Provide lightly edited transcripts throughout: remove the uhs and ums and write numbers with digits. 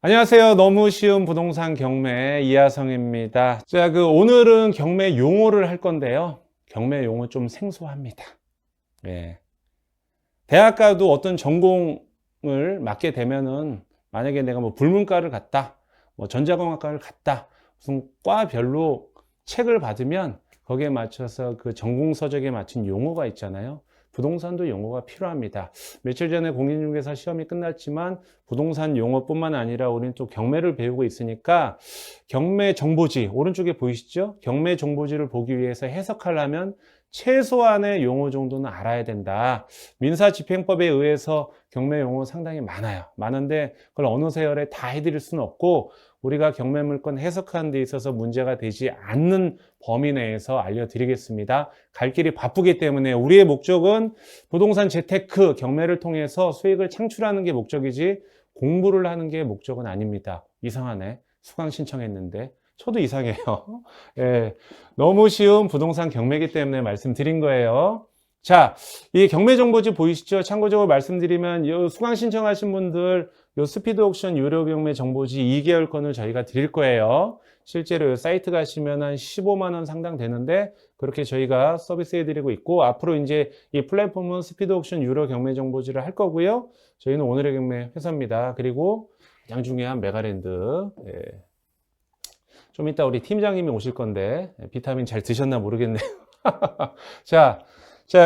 안녕하세요. 너무 쉬운 부동산 경매 이하성입니다. 자, 오늘은 경매 용어를 할 건데요. 경매 용어 좀 생소합니다. 예. 대학 가도 어떤 전공을 맡게 되면은 만약에 내가 뭐 불문과를 갔다, 뭐 전자공학과를 갔다, 무슨 과별로 책을 받으면 거기에 맞춰서 그 전공 서적에 맞춘 용어가 있잖아요. 부동산도 용어가 필요합니다. 며칠 전에 공인중개사 시험이 끝났지만 부동산 용어뿐만 아니라 우리는 또 경매를 배우고 있으니까 경매 정보지, 오른쪽에 보이시죠? 경매 정보지를 보기 위해서 해석하려면 최소한의 용어 정도는 알아야 된다. 민사집행법에 의해서 경매 용어 상당히 많아요. 많은데 그걸 어느 세월에 다 해드릴 수는 없고 우리가 경매 물건 해석하는 데 있어서 문제가 되지 않는 범위 내에서 알려드리겠습니다. 갈 길이 바쁘기 때문에 우리의 목적은 부동산 재테크 경매를 통해서 수익을 창출하는 게 목적이지 공부를 하는 게 목적은 아닙니다. 이상하네. 수강 신청했는데 저도 이상해요. 예, 너무 쉬운 부동산 경매이기 때문에 말씀드린 거예요. 자, 이 경매 정보지 보이시죠? 참고적으로 말씀드리면 이 수강 신청하신 분들 요 스피드 옥션 유료 경매 정보지 2개월권을 저희가 드릴 거예요. 실제로 이 사이트 가시면 한 15만 원 상당 되는데 그렇게 저희가 서비스 해드리고 있고 앞으로 이제 이 플랫폼은 스피드 옥션 유료 경매 정보지를 할 거고요. 저희는 오늘의 경매 회사입니다. 그리고 가장 중요한 메가랜드. 예. 좀 이따 우리 팀장님이 오실 건데 비타민 잘 드셨나 모르겠네요. 자,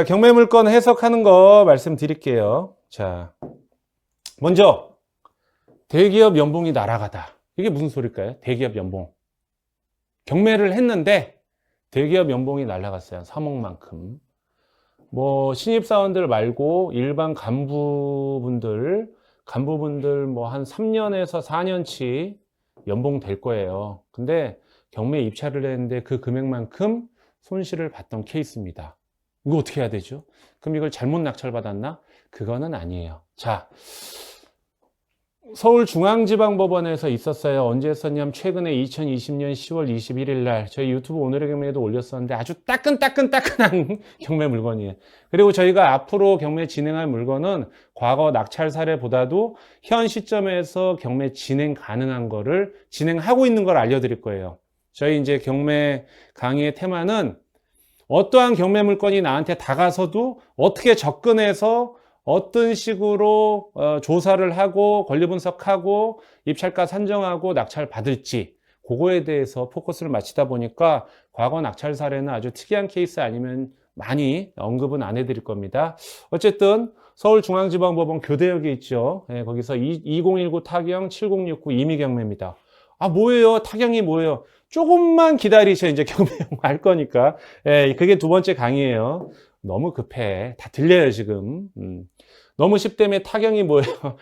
경매 물건 해석하는 거 말씀드릴게요. 자, 먼저 대기업 연봉이 날아가다. 이게 무슨 소릴까요? 대기업 연봉. 경매를 했는데 대기업 연봉이 날아갔어요. 3억만큼. 뭐 신입사원들 말고 일반 간부분들 뭐 한 3년에서 4년치 연봉 될 거예요. 근데 경매에 입찰을 했는데 그 금액만큼 손실을 봤던 케이스입니다. 이거 어떻게 해야 되죠? 그럼 이걸 잘못 낙찰받았나? 그거는 아니에요. 자, 서울중앙지방법원에서 있었어요. 언제 했었냐면 최근에 2020년 10월 21일 날 저희 유튜브 오늘의 경매에도 올렸었는데 아주 따끈따끈한 경매 물건이에요. 그리고 저희가 앞으로 경매 진행할 물건은 과거 낙찰 사례보다도 현 시점에서 경매 진행 가능한 거를 진행하고 있는 걸 알려드릴 거예요. 저희 이제 경매 강의의 테마는 어떠한 경매 물건이 나한테 다가서도 어떻게 접근해서 어떤 식으로 조사를 하고 권리 분석하고 입찰가 산정하고 낙찰 받을지 그거에 대해서 포커스를 맞추다 보니까 과거 낙찰 사례는 아주 특이한 케이스 아니면 많이 언급은 안 해드릴 겁니다. 어쨌든 서울중앙지방법원 교대역에 있죠. 예, 거기서 2019 타경 7069 임의경매입니다. 아, 뭐예요? 타경이 뭐예요? 조금만 기다리셔. 이제 경매용 할 거니까. 예, 그게 두 번째 강의예요. 너무 급해. 다 들려요, 지금. 너무 쉽다며 타경이 뭐예요?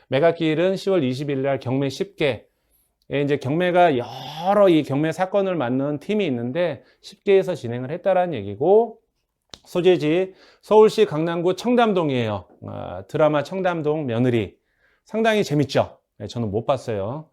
메가길은 10월 20일 날 경매 10개. 예, 이제 경매가 여러 이 경매 사건을 맡는 팀이 있는데 10개에서 진행을 했다라는 얘기고, 소재지 서울시 강남구 청담동이에요. 드라마 청담동 며느리. 상당히 재밌죠? 예, 저는 못 봤어요.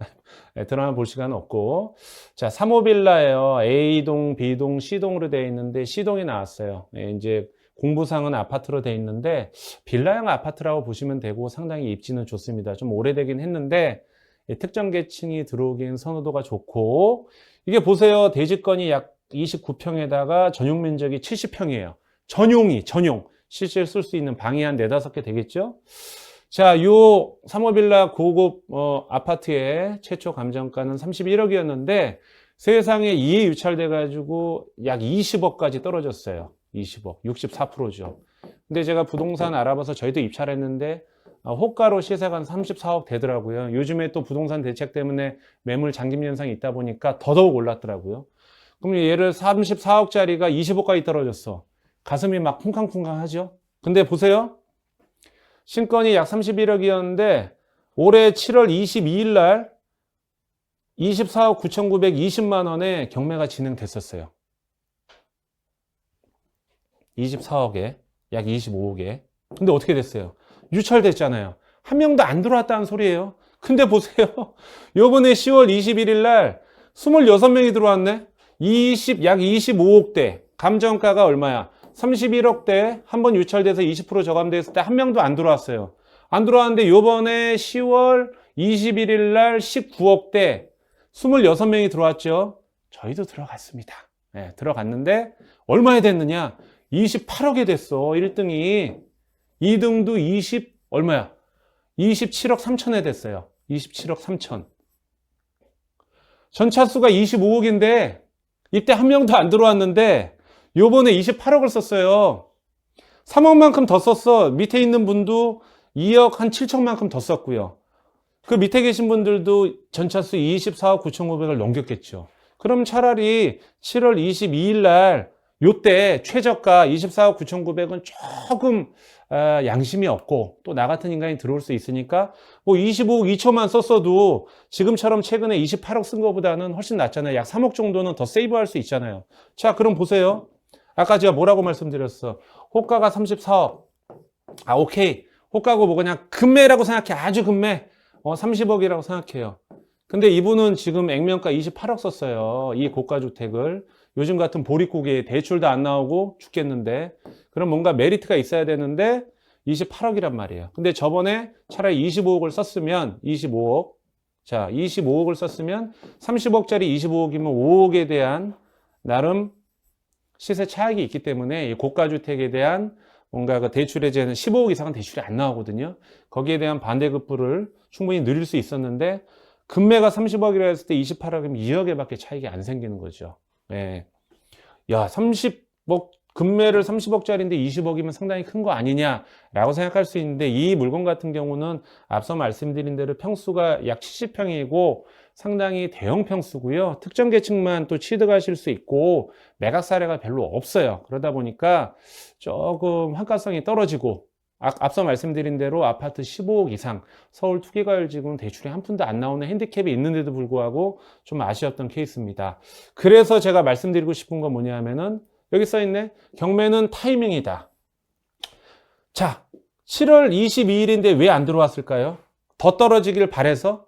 예, 드라마 볼 시간은 없고. 자, 3호 빌라예요. A동, B동, C동으로 되어 있는데 C동이 나왔어요. 예, 이제 공부상은 아파트로 되어 있는데 빌라형 아파트라고 보시면 되고 상당히 입지는 좋습니다. 좀 오래되긴 했는데 예, 특정 계층이 들어오기엔 선호도가 좋고 이게 보세요. 대지권이 약 29평에다가 전용 면적이 70평이에요. 전용. 실제로 쓸 수 있는 방이 한 4, 5개 되겠죠? 자, 요 3호 빌라 고급 아파트의 최초 감정가는 31억이었는데 세상에 2회 유찰돼 가지고 약 20억까지 떨어졌어요. 20억, 64%죠. 근데 제가 부동산 알아봐서 저희도 입찰했는데 호가로 시세가 한 34억 되더라고요. 요즘에 또 부동산 대책 때문에 매물 잠김 현상이 있다 보니까 더더욱 올랐더라고요. 그럼 얘를 34억짜리가 20억까지 떨어졌어. 가슴이 막 쿵쾅쿵쾅 하죠. 근데 보세요. 신건이 약 31억이었는데 올해 7월 22일 날 24억 9,920만 원에 경매가 진행됐었어요. 24억에 약 25억에. 근데 어떻게 됐어요? 유찰됐잖아요. 한 명도 안 들어왔다는 소리예요. 근데 보세요. 요번에 10월 21일 날 26명이 들어왔네. 약 25억대. 감정가가 얼마야? 31억대 한 번 유찰돼서 20% 저감됐을 때 한 명도 안 들어왔어요. 안 들어왔는데 요번에 10월 21일 날 19억대 26명이 들어왔죠. 저희도 들어갔습니다. 네, 들어갔는데 얼마에 됐느냐? 28억에 됐어. 1등이. 2등도 20 얼마야? 27억 3천에 됐어요. 27억 3천. 전차수가 25억인데 이때 한 명도 안 들어왔는데 요번에 28억을 썼어요. 3억만큼 더 썼어. 밑에 있는 분도 2억 한 7천만큼 더 썼고요. 그 밑에 계신 분들도 전차수 24억 9,900을 넘겼겠죠. 그럼 차라리 7월 22일 날 요때 최저가 24억 9,900은 조금 양심이 없고 또 나 같은 인간이 들어올 수 있으니까 뭐 25억 2천만 썼어도 지금처럼 최근에 28억 쓴 것보다는 훨씬 낫잖아요. 약 3억 정도는 더 세이브할 수 있잖아요. 자, 그럼 보세요. 아까 제가 뭐라고 말씀드렸어? 호가가 34억. 아, 오케이. 호가고 뭐 그냥 금매라고 생각해. 아주 금매. 30억이라고 생각해요. 근데 이분은 지금 액면가 28억 썼어요. 이 고가 주택을. 요즘 같은 보릿고기에 대출도 안 나오고 죽겠는데. 그럼 뭔가 메리트가 있어야 되는데 28억이란 말이에요. 근데 저번에 차라리 25억을 썼으면 25억. 자, 25억을 썼으면 30억짜리 25억이면 5억에 대한 나름 시세 차익이 있기 때문에 이 고가 주택에 대한 뭔가 그 대출 해제는 15억 이상은 대출이 안 나오거든요. 거기에 대한 반대급부를 충분히 누릴 수 있었는데 금매가 30억이라 했을 때 28억이면 2억에밖에 차익이 안 생기는 거죠. 네. 야, 30억 금매를 30억짜리인데 20억이면 상당히 큰 거 아니냐라고 생각할 수 있는데 이 물건 같은 경우는 앞서 말씀드린 대로 평수가 약 70평이고 상당히 대형 평수고요. 특정 계층만 또 취득하실 수 있고 매각 사례가 별로 없어요. 그러다 보니까 조금 환가성이 떨어지고 앞서 말씀드린 대로 아파트 15억 이상 서울 투기과열지구는 대출이 한 푼도 안 나오는 핸디캡이 있는데도 불구하고 좀 아쉬웠던 케이스입니다. 그래서 제가 말씀드리고 싶은 건 뭐냐면은 여기 써있네. 경매는 타이밍이다. 자, 7월 22일인데 왜 안 들어왔을까요? 더 떨어지길 바래서?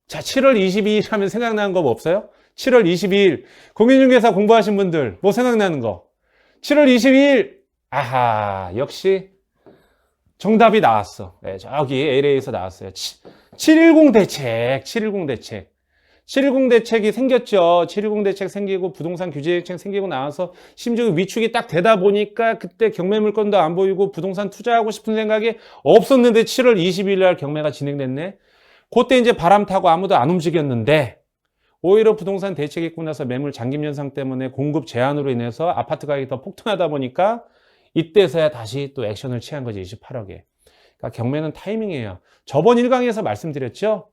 자, 7월 22일 하면 생각나는 거 뭐 없어요? 7월 22일 공인중개사 공부하신 분들 뭐 생각나는 거? 7월 22일 아하, 역시 정답이 나왔어. 네, 저기 LA에서 나왔어요. 710 대책, 710 대책. 710 대책이 생겼죠. 710 대책 생기고 부동산 규제 대책 생기고 나와서 심지어 위축이 딱 되다 보니까 그때 경매 물건도 안 보이고 부동산 투자하고 싶은 생각이 없었는데 7월 20일 날 경매가 진행됐네. 그때 이제 바람 타고 아무도 안 움직였는데 오히려 부동산 대책이 있고 나서 매물 잠김 현상 때문에 공급 제한으로 인해서 아파트 가격이 더 폭등하다 보니까 이때서야 다시 또 액션을 취한 거지. 28억에. 그러니까 경매는 타이밍이에요. 저번 1강에서 말씀드렸죠.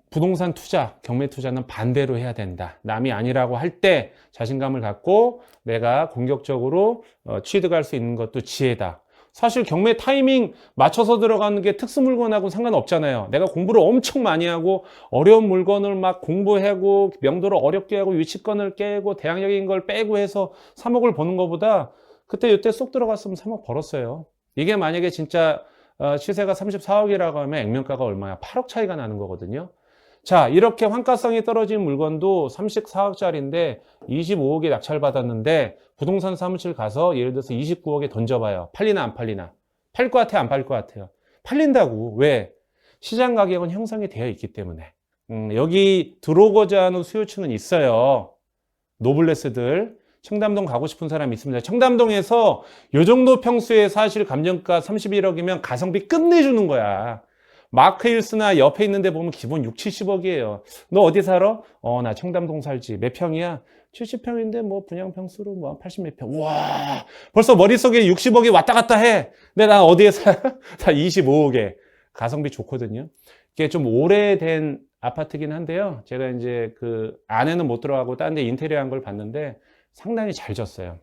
부동산 투자, 경매 투자는 반대로 해야 된다. 남이 아니라고 할 때 자신감을 갖고 내가 공격적으로 취득할 수 있는 것도 지혜다. 사실 경매 타이밍 맞춰서 들어가는 게 특수 물건하고는 상관없잖아요. 내가 공부를 엄청 많이 하고 어려운 물건을 막 공부하고 명도를 어렵게 하고 유치권을 깨고 대항력인 걸 빼고 해서 3억을 버는 것보다 그때 이때 쏙 들어갔으면 3억 벌었어요. 이게 만약에 진짜 시세가 34억이라고 하면 액면가가 얼마야? 8억 차이가 나는 거거든요. 자, 이렇게 환가성이 떨어진 물건도 34억짜리인데 25억에 낙찰받았는데 부동산 사무실 가서 예를 들어서 29억에 던져봐요. 팔리나 안 팔리나? 팔 것 같아요? 안 팔릴 것 같아요? 팔린다고. 왜? 시장 가격은 형성이 되어 있기 때문에. 여기 들어오고자 하는 수요층은 있어요. 노블레스들. 청담동 가고 싶은 사람이 있습니다. 청담동에서 요 정도 평수에 사실 감정가 31억이면 가성비 끝내주는 거야. 마크힐스나 옆에 있는데 보면 기본 6, 70억이에요. 너 어디 살아? 나 청담동 살지. 몇 평이야? 70평인데 뭐 분양 평수로 뭐 80 몇 평. 와, 벌써 머릿속에 60억이 왔다 갔다 해. 근데 나 어디에 살아? 다 25억에. 가성비 좋거든요. 이게 좀 오래된 아파트긴 한데요. 제가 이제 그 안에는 못 들어가고 딴 데 인테리어 한 걸 봤는데 상당히 잘 졌어요.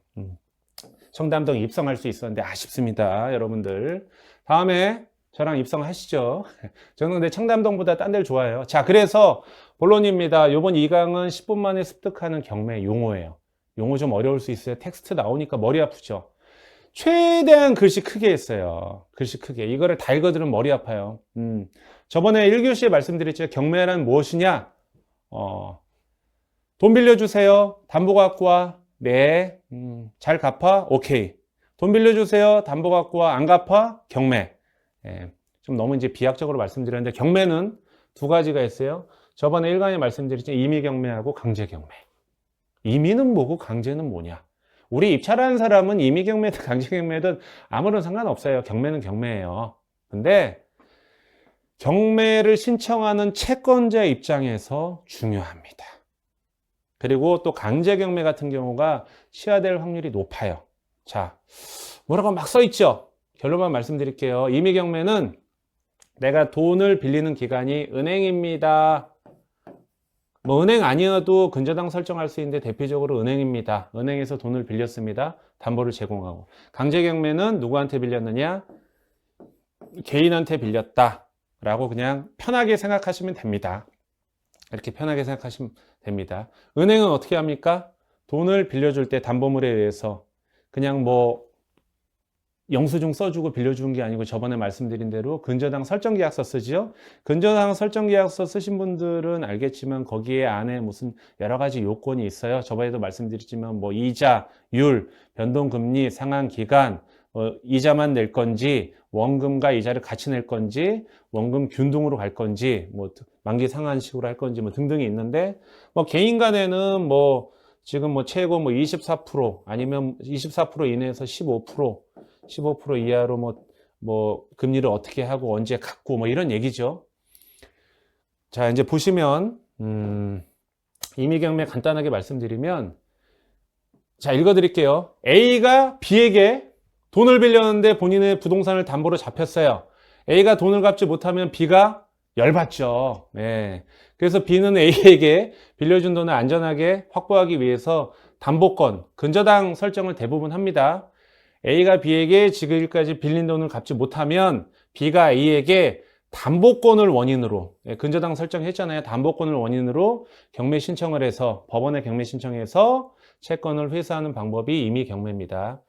청담동 입성할 수 있었는데 아쉽습니다. 여러분들. 다음에 저랑 입성하시죠. 저는 근데 청담동보다 딴 데를 좋아해요. 자, 그래서 본론입니다. 요번 2강은 10분 만에 습득하는 경매 용어예요. 용어 좀 어려울 수 있어요. 텍스트 나오니까 머리 아프죠. 최대한 글씨 크게 했어요. 글씨 크게. 이거를 다 읽어들으면 머리 아파요. 저번에 1교시에 말씀드렸죠. 경매란 무엇이냐? 돈 빌려주세요. 담보 갖고 와. 네. 잘 갚아? 오케이. 돈 빌려주세요. 담보 갖고 와. 안 갚아? 경매. 예, 좀 너무 이제 비약적으로 말씀드렸는데 경매는 두 가지가 있어요. 저번에 일간에 말씀드렸죠. 임의경매하고 강제경매. 임의는 뭐고 강제는 뭐냐? 우리 입찰하는 사람은 임의경매든 강제경매든 아무런 상관없어요. 경매는 경매예요. 근데 경매를 신청하는 채권자 입장에서 중요합니다. 그리고 또 강제경매 같은 경우가 취하될 확률이 높아요. 자, 뭐라고 막 써있죠? 결론만 말씀드릴게요. 임의경매는 내가 돈을 빌리는 기관이 은행입니다. 뭐 은행 아니어도 근저당 설정할 수 있는데 대표적으로 은행입니다. 은행에서 돈을 빌렸습니다. 담보를 제공하고. 강제경매는 누구한테 빌렸느냐? 개인한테 빌렸다 라고 그냥 편하게 생각하시면 됩니다. 이렇게 편하게 생각하시면 됩니다. 은행은 어떻게 합니까? 돈을 빌려줄 때 담보물에 의해서 그냥 뭐 영수증 써주고 빌려주는 게 아니고 저번에 말씀드린 대로 근저당 설정계약서 쓰죠. 근저당 설정계약서 쓰신 분들은 알겠지만 거기에 안에 무슨 여러 가지 요건이 있어요. 저번에도 말씀드렸지만 뭐 이자, 율, 변동금리, 상환기간, 이자만 낼 건지 원금과 이자를 같이 낼 건지 원금 균등으로 갈 건지 뭐 만기 상환식으로 할 건지 뭐 등등이 있는데 뭐 개인 간에는 뭐 지금 뭐 최고 뭐 24% 아니면 24% 이내에서 15% 이하로 뭐 금리를 어떻게 하고 언제 갖고 뭐 이런 얘기죠. 자, 이제 보시면 임의경매 간단하게 말씀드리면 자, 읽어드릴게요. A가 B에게 돈을 빌렸는데 본인의 부동산을 담보로 잡혔어요. A가 돈을 갚지 못하면 B가 열받죠. 네. 그래서 B는 A에게 빌려준 돈을 안전하게 확보하기 위해서 담보권, 근저당 설정을 대부분 합니다. A가 B에게 지금까지 빌린 돈을 갚지 못하면 B가 A에게 담보권을 원인으로, 근저당 설정했잖아요. 담보권을 원인으로 경매 신청을 해서 법원에 경매 신청해서 채권을 회수하는 방법이 임의경매입니다.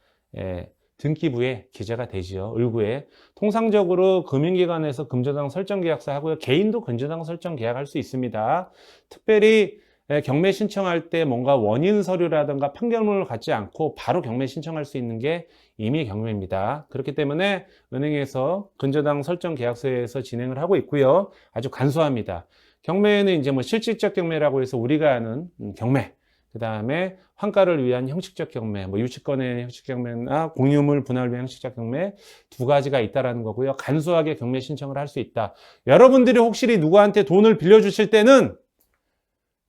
등기부에 기재가 되지요. 을구에. 통상적으로 금융기관에서 근저당 설정 계약서 하고요. 개인도 근저당 설정 계약할 수 있습니다. 특별히 경매 신청할 때 뭔가 원인 서류라든가 판결문을 갖지 않고 바로 경매 신청할 수 있는 게 임의경매입니다. 그렇기 때문에 은행에서 근저당 설정 계약서에서 진행을 하고 있고요. 아주 간소합니다. 경매는 이제 뭐 실질적 경매라고 해서 우리가 아는 경매, 그 다음에 환가를 위한 형식적 경매, 뭐 유치권의 형식 경매나 공유물 분할을 위한 형식적 경매 두 가지가 있다라는 거고요. 간소하게 경매 신청을 할 수 있다. 여러분들이 혹시 누구한테 돈을 빌려주실 때는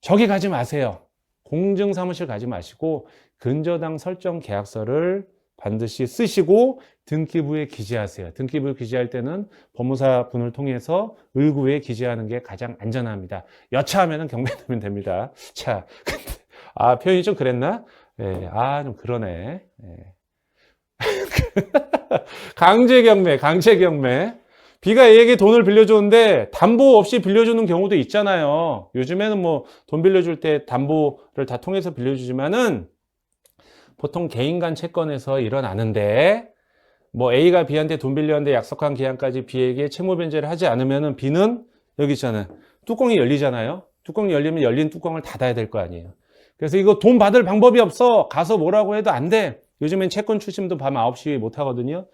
저기 가지 마세요. 공증사무실 가지 마시고 근저당 설정 계약서를 반드시 쓰시고 등기부에 기재하세요. 등기부에 기재할 때는 법무사 분을 통해서 을구에 기재하는 게 가장 안전합니다. 여차하면 경매되면 됩니다. 자, 표현이 좀 그랬나? 네, 좀 그러네. 네. 강제경매. B가 A에게 돈을 빌려줬는데 담보 없이 빌려주는 경우도 있잖아요. 요즘에는 뭐 돈 빌려줄 때 담보를 다 통해서 빌려주지만은 보통 개인 간 채권에서 일어나는데 뭐 A가 B한테 돈 빌렸는데 약속한 기한까지 B에게 채무 변제를 하지 않으면은 B는 여기 있잖아요. 뚜껑이 열리잖아요. 뚜껑이 열리면 열린 뚜껑을 닫아야 될 거 아니에요. 그래서 이거 돈 받을 방법이 없어. 가서 뭐라고 해도 안 돼. 요즘엔 채권 출심도 밤 9시 못 하거든요.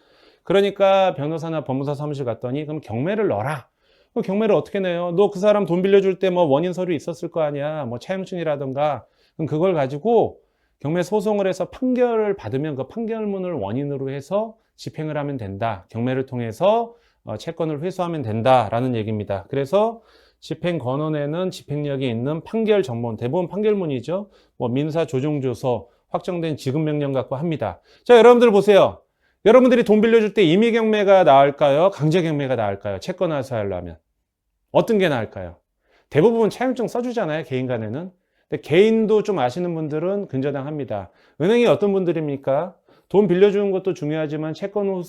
그러니까 변호사나 법무사 사무실 갔더니 그럼 경매를 넣어라. 경매를 어떻게 내요? 너 그 사람 돈 빌려줄 때 뭐 원인 서류 있었을 거 아니야. 뭐 차용증이라든가. 그럼 그걸 가지고 경매 소송을 해서 판결을 받으면 그 판결문을 원인으로 해서 집행을 하면 된다. 경매를 통해서 채권을 회수하면 된다라는 얘기입니다. 그래서 집행권원에는 집행력이 있는 판결 전문, 대부분 판결문이죠. 뭐 민사 조정조서, 확정된 지급명령 갖고 합니다. 자, 여러분들 보세요. 여러분들이 돈 빌려줄 때 임의경매가 나을까요? 강제경매가 나을까요? 채권 회수하려면. 어떤 게 나을까요? 대부분 차용증 써주잖아요, 개인 간에는. 근데 개인도 좀 아시는 분들은 근저당 합니다. 은행이 어떤 분들입니까? 돈 빌려주는 것도 중요하지만 채권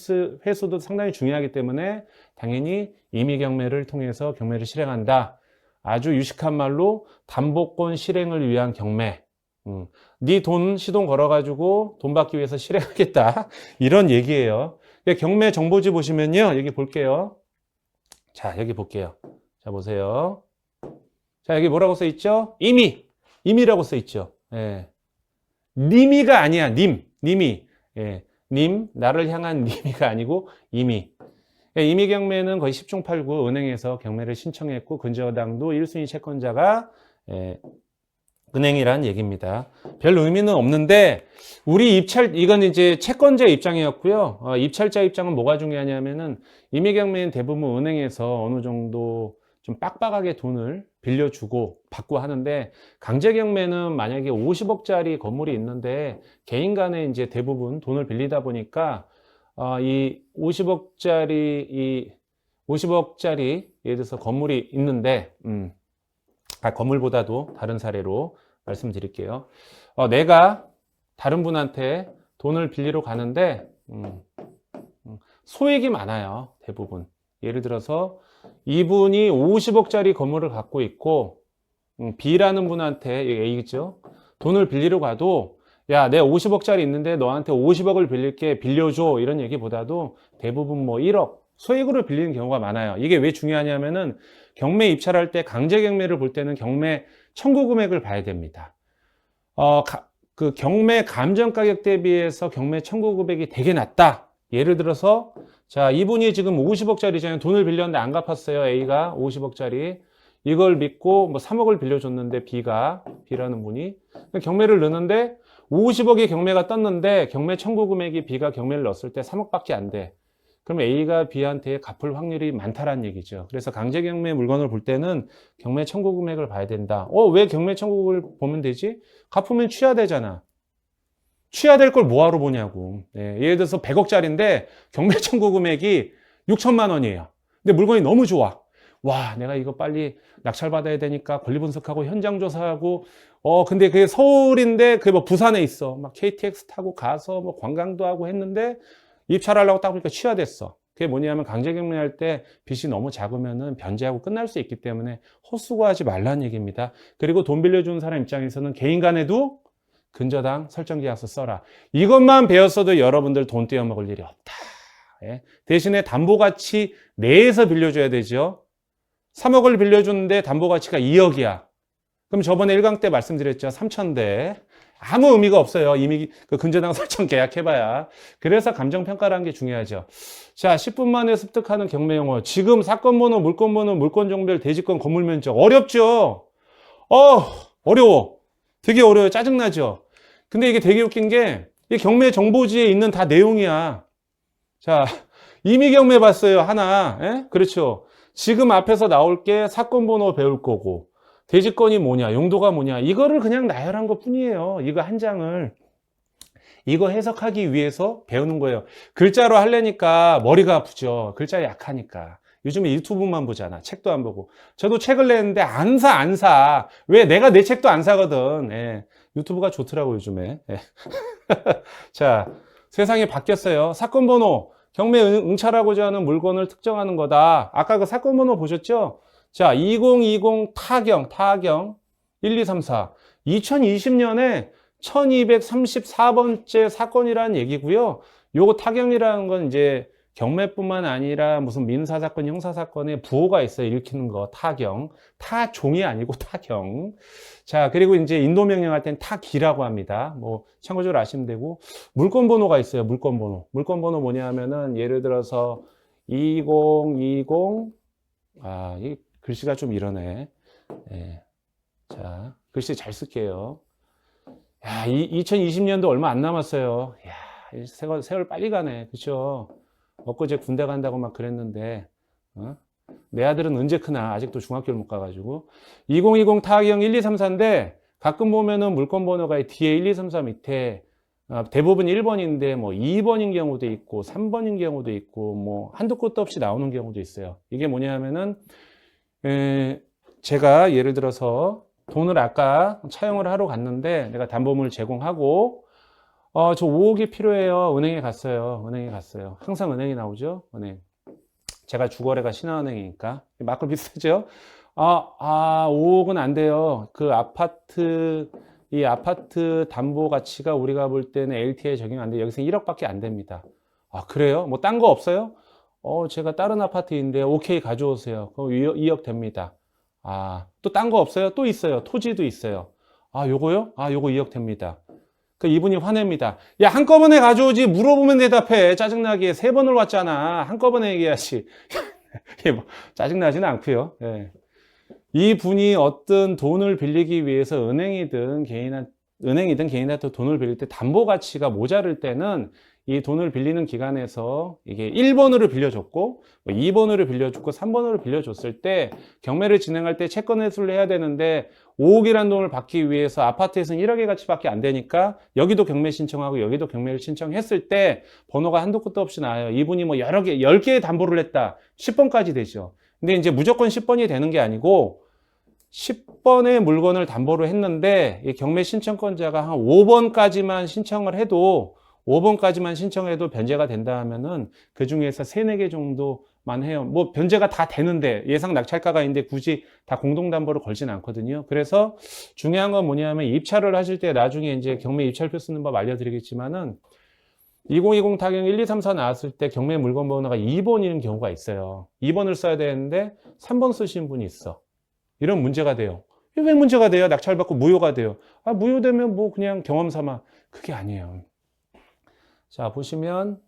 회수도 상당히 중요하기 때문에 당연히 임의경매를 통해서 경매를 실행한다. 아주 유식한 말로 담보권 실행을 위한 경매. 네 돈 시동 걸어가지고 돈 받기 위해서 실행하겠다. 이런 얘기예요. 경매 정보지 보시면요. 여기 볼게요. 자, 여기 볼게요. 자, 보세요. 자, 여기 뭐라고 써 있죠? 임의라고 써 있죠. 예. 님이가 아니야. 님이. 예. 나를 향한 님이가 아니고 임의. 임의 경매는 거의 10중 8구 은행에서 경매를 신청했고 근저당도 1순위 채권자가 은행이란 얘기입니다. 별 의미는 없는데 우리 이건 이제 채권자 입장이었고요. 입찰자 입장은 뭐가 중요하냐면은 임의 경매는 대부분 은행에서 어느 정도 좀 빡빡하게 돈을 빌려주고 받고 하는데 강제 경매는 만약에 50억짜리 건물이 있는데 개인 간에 이제 대부분 돈을 빌리다 보니까 이 50억짜리 예를 들어서 건물이 있는데 건물보다도 다른 사례로 말씀드릴게요. 내가 다른 분한테 돈을 빌리러 가는데 소액이 많아요. 대부분. 예를 들어서 이분이 50억짜리 건물을 갖고 있고 B라는 분한테 A겠죠. 돈을 빌리러 가도 야, 내가 50억짜리 있는데 너한테 50억을 빌릴게 빌려줘 이런 얘기보다도 대부분 뭐 1억 소액으로 빌리는 경우가 많아요. 이게 왜 중요하냐면은 경매 입찰할 때 강제 경매를 볼 때는 경매 청구 금액을 봐야 됩니다. 그 경매 감정 가격 대비해서 경매 청구 금액이 되게 낮다. 예를 들어서 자, 이분이 지금 50억짜리잖아요. 돈을 빌렸는데 안 갚았어요. A가 50억짜리. 이걸 믿고 뭐 3억을 빌려줬는데 B라는 분이 경매를 넣는데 50억의 경매가 떴는데 경매 청구 금액이 B가 경매를 넣었을 때 3억밖에 안 돼. 그럼 A가 B한테 갚을 확률이 많다라는 얘기죠. 그래서 강제 경매 물건을 볼 때는 경매 청구 금액을 봐야 된다. 왜 경매 청구를 보면 되지? 갚으면 취하되잖아. 취하될 걸 뭐하러 보냐고. 예를 들어서 100억짜리인데 경매 청구 금액이 6천만 원이에요. 근데 물건이 너무 좋아. 와, 내가 이거 빨리 낙찰받아야 되니까 권리 분석하고 현장 조사하고 근데 그게 서울인데 그게 뭐 부산에 있어. 막 KTX 타고 가서 뭐 관광도 하고 했는데 입찰하려고 딱 보니까 취하됐어. 그게 뭐냐면 강제 경매할 때 빚이 너무 작으면은 변제하고 끝날 수 있기 때문에 헛수고하지 말라는 얘기입니다. 그리고 돈 빌려주는 사람 입장에서는 개인 간에도 근저당 설정계약서 써라. 이것만 배웠어도 여러분들 돈 떼어먹을 일이 없다. 대신에 담보가치 내에서 빌려줘야 되죠. 3억을 빌려주는데 담보가치가 2억이야. 그럼 저번에 1강 때 말씀드렸죠. 3천대. 아무 의미가 없어요. 이미 그 근저당 설정 계약해봐야. 그래서 감정평가라는 게 중요하죠. 자, 10분 만에 습득하는 경매 용어. 지금 사건 번호, 물건 종별, 대지권, 건물 면적. 어렵죠? 어려워. 되게 어려워요. 짜증나죠? 근데 이게 되게 웃긴 게, 이 경매 정보지에 있는 다 내용이야. 자, 이미 경매 봤어요. 하나. 그렇죠. 지금 앞에서 나올 게 사건 번호 배울 거고, 대지권이 뭐냐, 용도가 뭐냐, 이거를 그냥 나열한 것 뿐이에요. 이거 한 장을. 이거 해석하기 위해서 배우는 거예요. 글자로 하려니까 머리가 아프죠. 글자 약하니까. 요즘에 유튜브만 보잖아. 책도 안 보고. 저도 책을 냈는데 안 사. 왜? 내가 내 책도 안 사거든. 유튜브가 좋더라고, 요즘에. 자, 세상이 바뀌었어요. 사건 번호. 경매 응찰하고자 하는 물건을 특정하는 거다. 아까 그 사건 번호 보셨죠? 자, 2020 타경 1, 2, 3, 4. 2020년에 1234번째 사건이라는 얘기고요. 요거 타경이라는 건 이제 경매뿐만 아니라 무슨 민사사건, 형사사건에 부호가 있어요. 읽히는 거, 타경. 타종이 아니고 타경. 자, 그리고 이제 인도명령할 땐 타기라고 합니다. 뭐, 참고적으로 아시면 되고. 물건번호가 있어요. 물건번호. 물건번호 뭐냐 하면은, 예를 들어서, 2020, 이 글씨가 좀 이러네. 자, 글씨 잘 쓸게요. 야, 2020년도 얼마 안 남았어요. 야, 세월 빨리 가네. 그쵸? 엊그제 군대 간다고 막 그랬는데, 내 아들은 언제 크나? 아직도 중학교를 못 가가지고. 2020 타경 1, 2, 3, 4인데, 가끔 보면은 물건 번호가 뒤에 1, 2, 3, 4 밑에, 대부분 1번인데, 뭐 2번인 경우도 있고, 3번인 경우도 있고, 뭐 한두 끝도 없이 나오는 경우도 있어요. 이게 뭐냐면은, 제가 예를 들어서 돈을 아까 차용을 하러 갔는데, 내가 담보물 제공하고, 저 5억이 필요해요. 은행에 갔어요. 항상 은행이 나오죠. 은행. 제가 주거래가 신한은행이니까. 마크 비슷하죠? 5억은 안 돼요. 이 아파트 담보 가치가 우리가 볼 때는 LTA에 적용 안 돼요. 여기서 1억밖에 안 됩니다. 그래요? 뭐 딴 거 없어요? 제가 다른 아파트인데, 오케이, 가져오세요. 그럼 2억 됩니다. 또 딴 거 없어요? 또 있어요. 토지도 있어요. 요거요? 요거 2억 됩니다. 그 이분이 화냅니다. 야, 한꺼번에 가져오지. 물어보면 대답해. 짜증나게 3번을 왔잖아. 한꺼번에 얘기하지. 예, 뭐 짜증나지는 않고요. 예. 이 분이 어떤 돈을 빌리기 위해서 은행이든 개인한테 돈을 빌릴 때 담보 가치가 모자랄 때는 이 돈을 빌리는 기관에서 이게 1번으로 빌려줬고 2번으로 빌려줬고 3번으로 빌려줬을 때 경매를 진행할 때 채권 회수를 해야 되는데 5억이라는 돈을 받기 위해서 아파트에서는 1억의 가치밖에 안 되니까 여기도 경매 신청하고 여기도 경매를 신청했을 때 번호가 한도 끝도 없이 나와요. 이분이 뭐 여러 개, 10개의 담보를 했다. 10번까지 되죠. 근데 이제 무조건 10번이 되는 게 아니고 10번의 물건을 담보로 했는데 이 경매 신청권자가 한 5번까지만 신청을 해도 5번까지만 신청해도 변제가 된다 하면은 그 중에서 3, 4개 정도만 해요. 뭐 변제가 다 되는데 예상 낙찰가가 있는데 굳이 다 공동담보로 걸진 않거든요. 그래서 중요한 건 뭐냐면 입찰을 하실 때 나중에 이제 경매 입찰표 쓰는 법 알려드리겠지만은 2020 타경 1, 2, 3, 4 나왔을 때 경매 물건 번호가 2번인 경우가 있어요. 2번을 써야 되는데 3번 쓰신 분이 있어. 이런 문제가 돼요. 왜 문제가 돼요? 낙찰받고 무효가 돼요. 아, 무효되면 뭐 그냥 경험 삼아. 그게 아니에요. 자, 보시면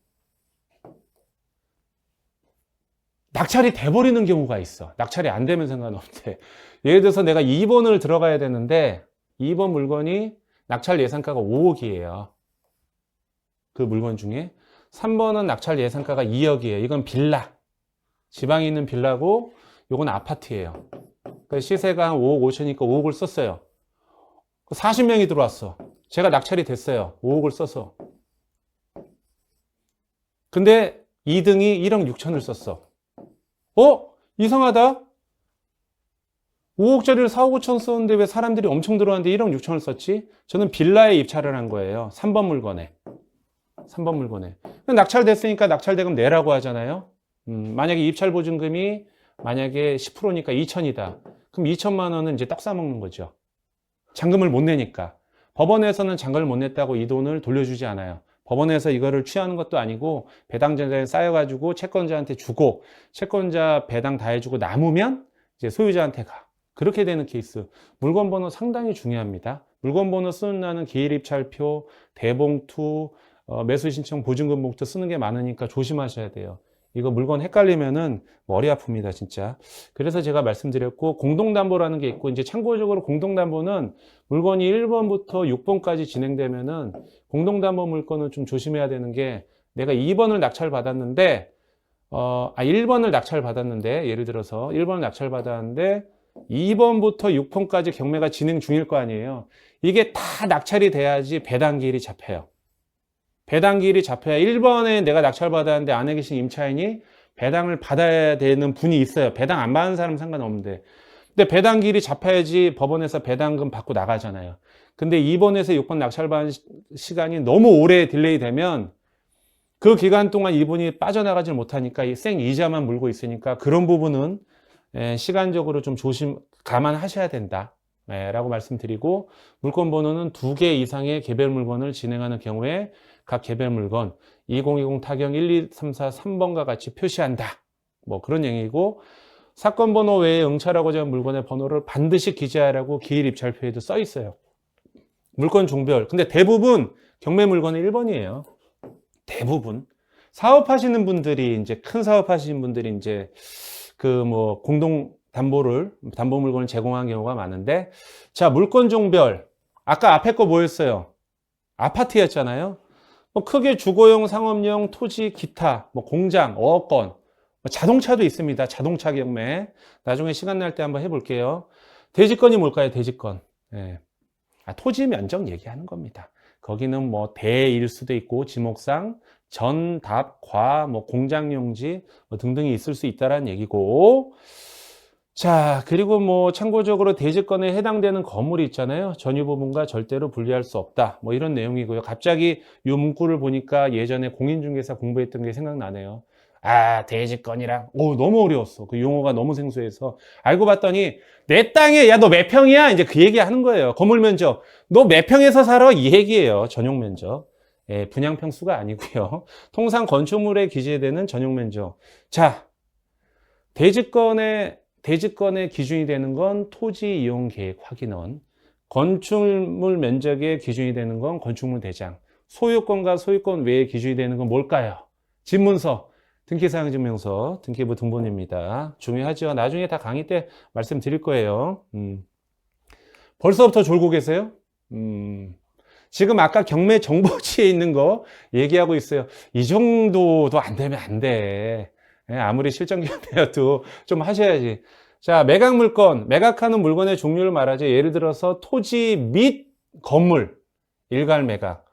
낙찰이 돼버리는 경우가 있어. 낙찰이 안 되면 상관없대. 예를 들어서 내가 2번을 들어가야 되는데 2번 물건이 낙찰 예상가가 5억이에요. 그 물건 중에 3번은 낙찰 예상가가 2억이에요. 이건 빌라. 지방에 있는 빌라고 이건 아파트예요. 그러니까 시세가 한 5억 5천이니까 5억을 썼어요. 40명이 들어왔어. 제가 낙찰이 됐어요. 5억을 써서. 근데 2등이 1억 6천을 썼어. 이상하다. 5억짜리를 4억 5천 썼는데 왜 사람들이 엄청 들어왔는데 1억 6천을 썼지? 저는 빌라에 입찰을 한 거예요. 3번 물건에. 3번 물건에. 낙찰됐으니까 낙찰대금 내라고 하잖아요. 만약에 입찰 보증금이 만약에 10%니까 2천이다. 그럼 2천만 원은 이제 떡 싸먹는 거죠. 잔금을 못 내니까. 법원에서는 잔금을 못 냈다고 이 돈을 돌려주지 않아요. 법원에서 이거를 취하는 것도 아니고 배당자에 쌓여가지고 채권자한테 주고 채권자 배당 다 해주고 남으면 이제 소유자한테 가. 그렇게 되는 케이스. 물건 번호 상당히 중요합니다. 물건 번호 쓰는 날은 기일 입찰표, 대봉투, 매수 신청 보증금 봉투 쓰는 게 많으니까 조심하셔야 돼요. 이거 물건 헷갈리면은 머리 아픕니다, 진짜. 그래서 제가 말씀드렸고, 공동담보라는 게 있고, 이제 참고적으로 공동담보는 물건이 1번부터 6번까지 진행되면은 공동담보 물건은 좀 조심해야 되는 게 내가 2번을 낙찰받았는데, 1번을 낙찰받았는데, 예를 들어서 1번을 낙찰받았는데, 2번부터 6번까지 경매가 진행 중일 거 아니에요. 이게 다 낙찰이 돼야지 배당기일이 잡혀요. 배당기일이 잡혀야 1번에 내가 낙찰받았는데 안에 계신 임차인이 배당을 받아야 되는 분이 있어요. 배당 안 받는 사람은 상관없는데. 근데 배당기일이 잡혀야지 법원에서 배당금 받고 나가잖아요. 근데 2번에서 6번 낙찰받은 시간이 너무 오래 딜레이 되면 그 기간 동안 이분이 빠져나가질 못하니까 생 이자만 물고 있으니까 그런 부분은 시간적으로 좀 감안하셔야 된다. 라고 말씀드리고 물건 번호는 2개 이상의 개별 물건을 진행하는 경우에 각 개별 물건 2020 타경 1, 2, 3, 4, 3번과 같이 표시한다. 뭐 그런 얘기고 사건 번호 외에 응찰하고자 하는 물건의 번호를 반드시 기재하라고 기일 입찰표에도 써 있어요. 물건 종별. 근데 대부분 경매 물건은 1번이에요. 대부분. 사업하시는 분들이 이제 큰 사업하시는 분들이 이제 그 뭐 공동 담보 물건을 제공한 경우가 많은데 자, 물건 종별. 아까 앞에 거 뭐였어요? 아파트였잖아요. 뭐 크게 주거용, 상업용, 토지, 기타, 뭐 공장, 어업권, 뭐 자동차도 있습니다. 자동차 경매. 나중에 시간 날 때 한번 해볼게요. 대지권이 뭘까요? 대지권. 예. 토지 면적 얘기하는 겁니다. 거기는 뭐 대일 수도 있고 지목상 전, 답, 과, 뭐 공장용지 뭐 등등이 있을 수 있다라는 얘기고. 자, 그리고 뭐 참고적으로 대지권에 해당되는 건물이 있잖아요. 전유 부분과 절대로 분리할 수 없다. 뭐 이런 내용이고요. 갑자기 이 문구를 보니까 예전에 공인중개사 공부했던 게 생각나네요. 대지권이랑 너무 어려웠어. 그 용어가 너무 생소해서 알고 봤더니 내 땅에 야 너 몇 평이야? 이제 그 얘기 하는 거예요. 건물 면적. 너 몇 평에서 살아? 이 얘기예요. 전용 면적. 분양 평수가 아니고요. 통상 건축물에 기재되는 전용 면적. 자, 대지권의 기준이 되는 건 토지 이용 계획 확인원. 건축물 면적의 기준이 되는 건 건축물 대장. 소유권과 소유권 외의 기준이 되는 건 뭘까요? 집문서, 등기사항증명서, 등기부 등본입니다. 중요하죠. 나중에 다 강의 때 말씀드릴 거예요. 벌써부터 졸고 계세요? 지금 아까 경매 정보지에 있는 거 얘기하고 있어요. 이 정도도 안 되면 안 돼. 아무리 실전 경매여도 좀 하셔야지. 자, 매각 물건, 매각하는 물건의 종류를 말하죠. 예를 들어서 토지 및 건물, 일괄 매각.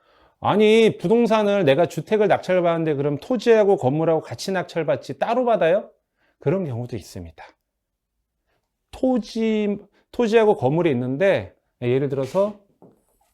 아니, 부동산을 내가 주택을 낙찰받는데 그럼 토지하고 건물하고 같이 낙찰받지 따로 받아요? 그런 경우도 있습니다. 토지하고 건물이 있는데 예를 들어서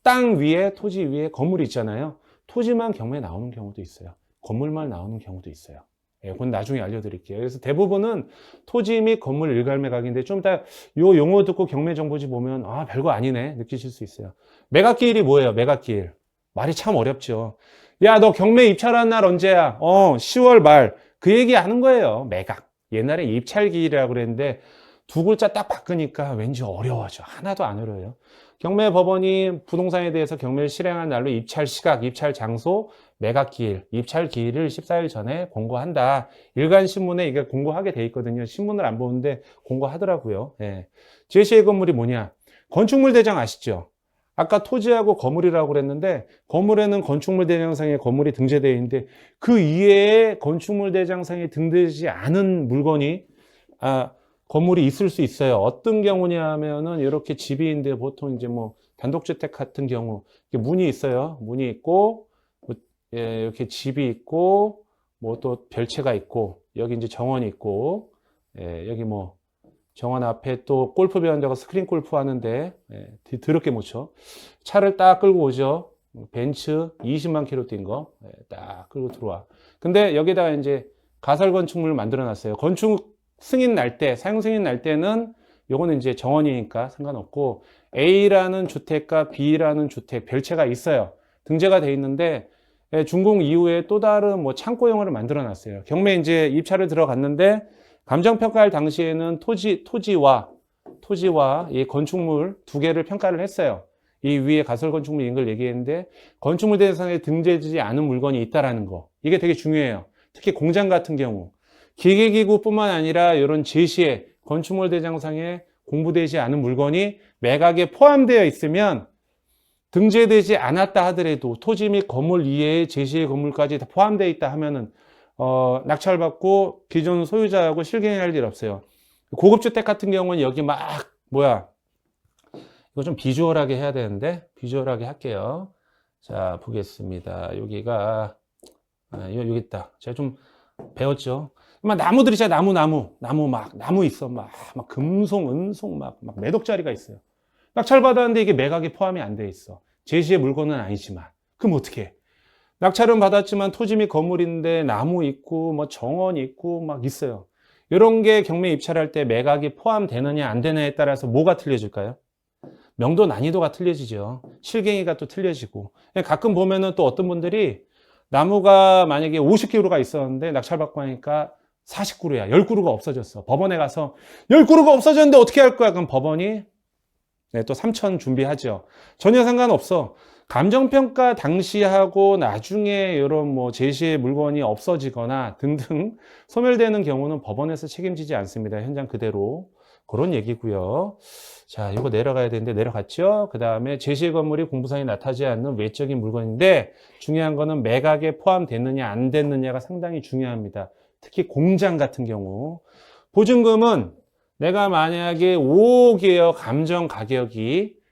땅 위에 토지 위에 건물이 있잖아요. 토지만 경매에 나오는 경우도 있어요. 건물만 나오는 경우도 있어요. 그건 나중에 알려드릴게요. 그래서 대부분은 토지 및 건물 일괄 매각인데 좀 이따 요 용어 듣고 경매 정보지 보면 아 별거 아니네 느끼실 수 있어요. 매각기일이 뭐예요? 매각기일. 말이 참 어렵죠. 야, 너 경매 입찰한 날 언제야? 10월 말. 그 얘기 하는 거예요. 매각. 옛날에 입찰기일이라고 그랬는데 두 글자 딱 바꾸니까 왠지 어려워져. 하나도 안 어려워요. 경매법원이 부동산에 대해서 경매를 실행한 날로 입찰 시각, 입찰 장소, 매각기일, 입찰기일을 14일 전에 공고한다. 일간신문에 이게 공고하게 돼 있거든요. 신문을 안 보는데 공고하더라고요. 예. 제시의 건물이 뭐냐? 건축물 대장 아시죠? 아까 토지하고 건물이라고 그랬는데 건물에는 건축물 대장상에 건물이 등재되어 있는데 그 이외에 건축물 대장상에 등재되지 않은 물건이 건물이 있을 수 있어요. 어떤 경우냐 하면은 이렇게 집이 있는데 보통 이제 뭐 단독주택 같은 경우 문이 있어요. 문이 있고 이렇게 집이 있고 뭐 또 별채가 있고 여기 이제 정원이 있고 여기 뭐 정원 앞에 또 골프 배운다고 스크린 골프 하는데 더럽게 못 쳐. 차를 딱 끌고 오죠. 벤츠 20만 킬로 뛴 거 딱 끌고 들어와. 근데 여기다가 이제 가설 건축물을 만들어 놨어요. 건축 승인 날 때, 사용 승인 날 때는 요거는 이제 정원이니까 상관없고 A라는 주택과 B라는 주택 별채가 있어요. 등재가 돼 있는데 준공 이후에 또 다른 뭐 창고용으로 만들어 놨어요. 경매 이제 입찰을 들어갔는데 감정평가할 당시에는 토지와 이 건축물 두 개를 평가를 했어요. 이 위에 가설 건축물인 걸 얘기했는데 건축물 대상에 등재되지 않은 물건이 있다라는 거. 이게 되게 중요해요. 특히 공장 같은 경우. 기계기구뿐만 아니라 이런 제시에 건축물 대장상에 공부되지 않은 물건이 매각에 포함되어 있으면 등재되지 않았다 하더라도 토지 및 건물 이외의 제시의 건물까지 다 포함되어 있다 하면은 낙찰받고 기존 소유자하고 실갱할 일 없어요. 고급주택 같은 경우는 여기 막 이거 좀 비주얼하게 해야 되는데 비주얼하게 할게요. 자 보겠습니다. 여기가 여기 있다. 제가 좀 배웠죠. 막 나무들이 진짜 나무 있어. 막 금송, 은송 막 몇 억짜리가 있어요. 낙찰 받았는데 이게 매각에 포함이 안 돼 있어. 제시의 물건은 아니지만. 그럼 어떻게 해? 낙찰은 받았지만 토지 및 건물인데 나무 있고 뭐 정원 있고 막 있어요. 이런 게 경매 입찰할 때 매각이 포함되느냐 안 되느냐에 따라서 뭐가 틀려질까요? 명도 난이도가 틀려지죠. 실갱이가 또 틀려지고. 가끔 보면은 또 어떤 분들이 나무가 만약에 50그루가 있었는데 낙찰받고 하니까 40그루야. 10그루가 없어졌어. 법원에 가서 10그루가 없어졌는데 어떻게 할 거야? 그럼 법원이 또 3천 준비하죠. 전혀 상관없어. 감정평가 당시하고 나중에 이런 뭐 제시의 물건이 없어지거나 등등 소멸되는 경우는 법원에서 책임지지 않습니다. 현장 그대로. 그런 얘기고요. 자, 이거 내려가야 되는데 내려갔죠? 그 다음에 제시의 건물이 공부상에 나타나지 않는 외적인 물건인데 중요한 거는 매각에 포함됐느냐 안 됐느냐가 상당히 중요합니다. 특히 공장 같은 경우. 보증금은 내가 만약에 5억이에요.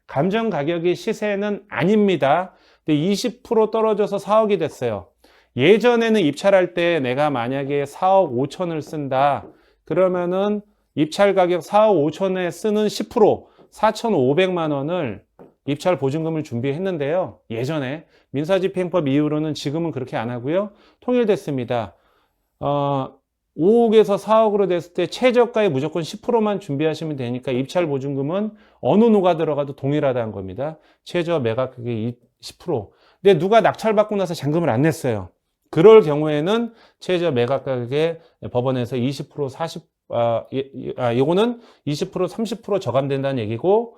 감정 가격이 시세는 아닙니다. 근데 20% 떨어져서 4억이 됐어요. 예전에는 입찰할 때 내가 만약에 4억 5천을 쓴다. 그러면은 입찰 가격 4억 5천에 쓰는 10% 4,500만 원을 입찰 보증금을 준비했는데요. 예전에 민사집행법 이후로는 지금은 그렇게 안 하고요. 통일됐습니다. 5억에서 4억으로 됐을 때 최저가에 무조건 10%만 준비하시면 되니까 입찰 보증금은 어느 누가 들어가도 동일하다는 겁니다. 최저 매각 가격이 10%. 근데 누가 낙찰받고 나서 잔금을 안 냈어요. 그럴 경우에는 최저 매각 가격에 법원에서 20% 40, 이거는 20% 30% 저감된다는 얘기고,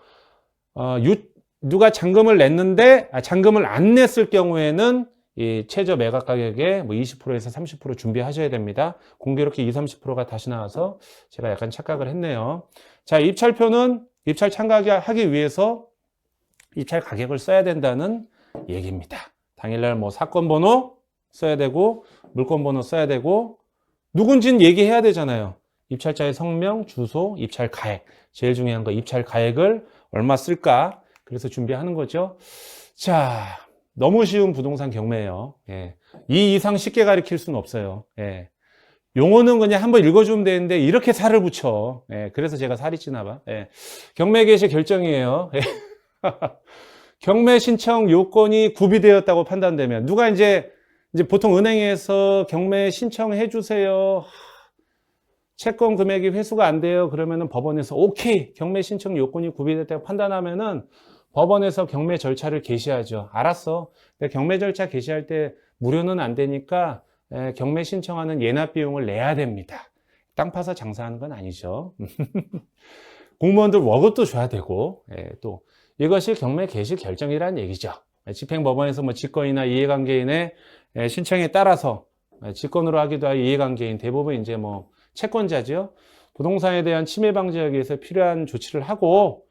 누가 잔금을 냈는데 잔금을 안 냈을 경우에는 이 최저 매각 가격의 뭐 20%에서 30% 준비하셔야 됩니다. 공교롭게 20, 30%가 다시 나와서 제가 약간 착각을 했네요. 자, 입찰표는 입찰 참가하기 위해서 입찰 가격을 써야 된다는 얘기입니다. 당일날 뭐 사건 번호 써야 되고 물건 번호 써야 되고 누군지는 얘기해야 되잖아요. 입찰자의 성명, 주소, 입찰 가액. 제일 중요한 거 입찰 가액을 얼마 쓸까? 그래서 준비하는 거죠. 자, 너무 쉬운 부동산 경매예요. 예. 이 이상 쉽게 가르칠 수는 없어요. 예. 용어는 그냥 한번 읽어주면 되는데 이렇게 살을 붙여. 예. 그래서 제가 살이 찌나 봐. 예. 경매 개시 결정이에요. 예. 경매 신청 요건이 구비되었다고 판단되면 누가 이제 보통 은행에서 경매 신청해 주세요. 채권 금액이 회수가 안 돼요. 그러면은 법원에서 오케이 경매 신청 요건이 구비됐다고 판단하면은 법원에서 경매 절차를 개시하죠. 알았어. 근데 경매 절차 개시할 때 무료는 안 되니까 경매 신청하는 예납 비용을 내야 됩니다. 땅 파서 장사하는 건 아니죠. 공무원들 월급도 줘야 되고 또 이것이 경매 개시 결정이라는 얘기죠. 집행법원에서 뭐 직권이나 이해관계인의 신청에 따라서 직권으로 하기도 하고 이해관계인 대부분 이제 뭐 채권자죠. 부동산에 대한 침해 방지하기 위해서 필요한 조치를 하고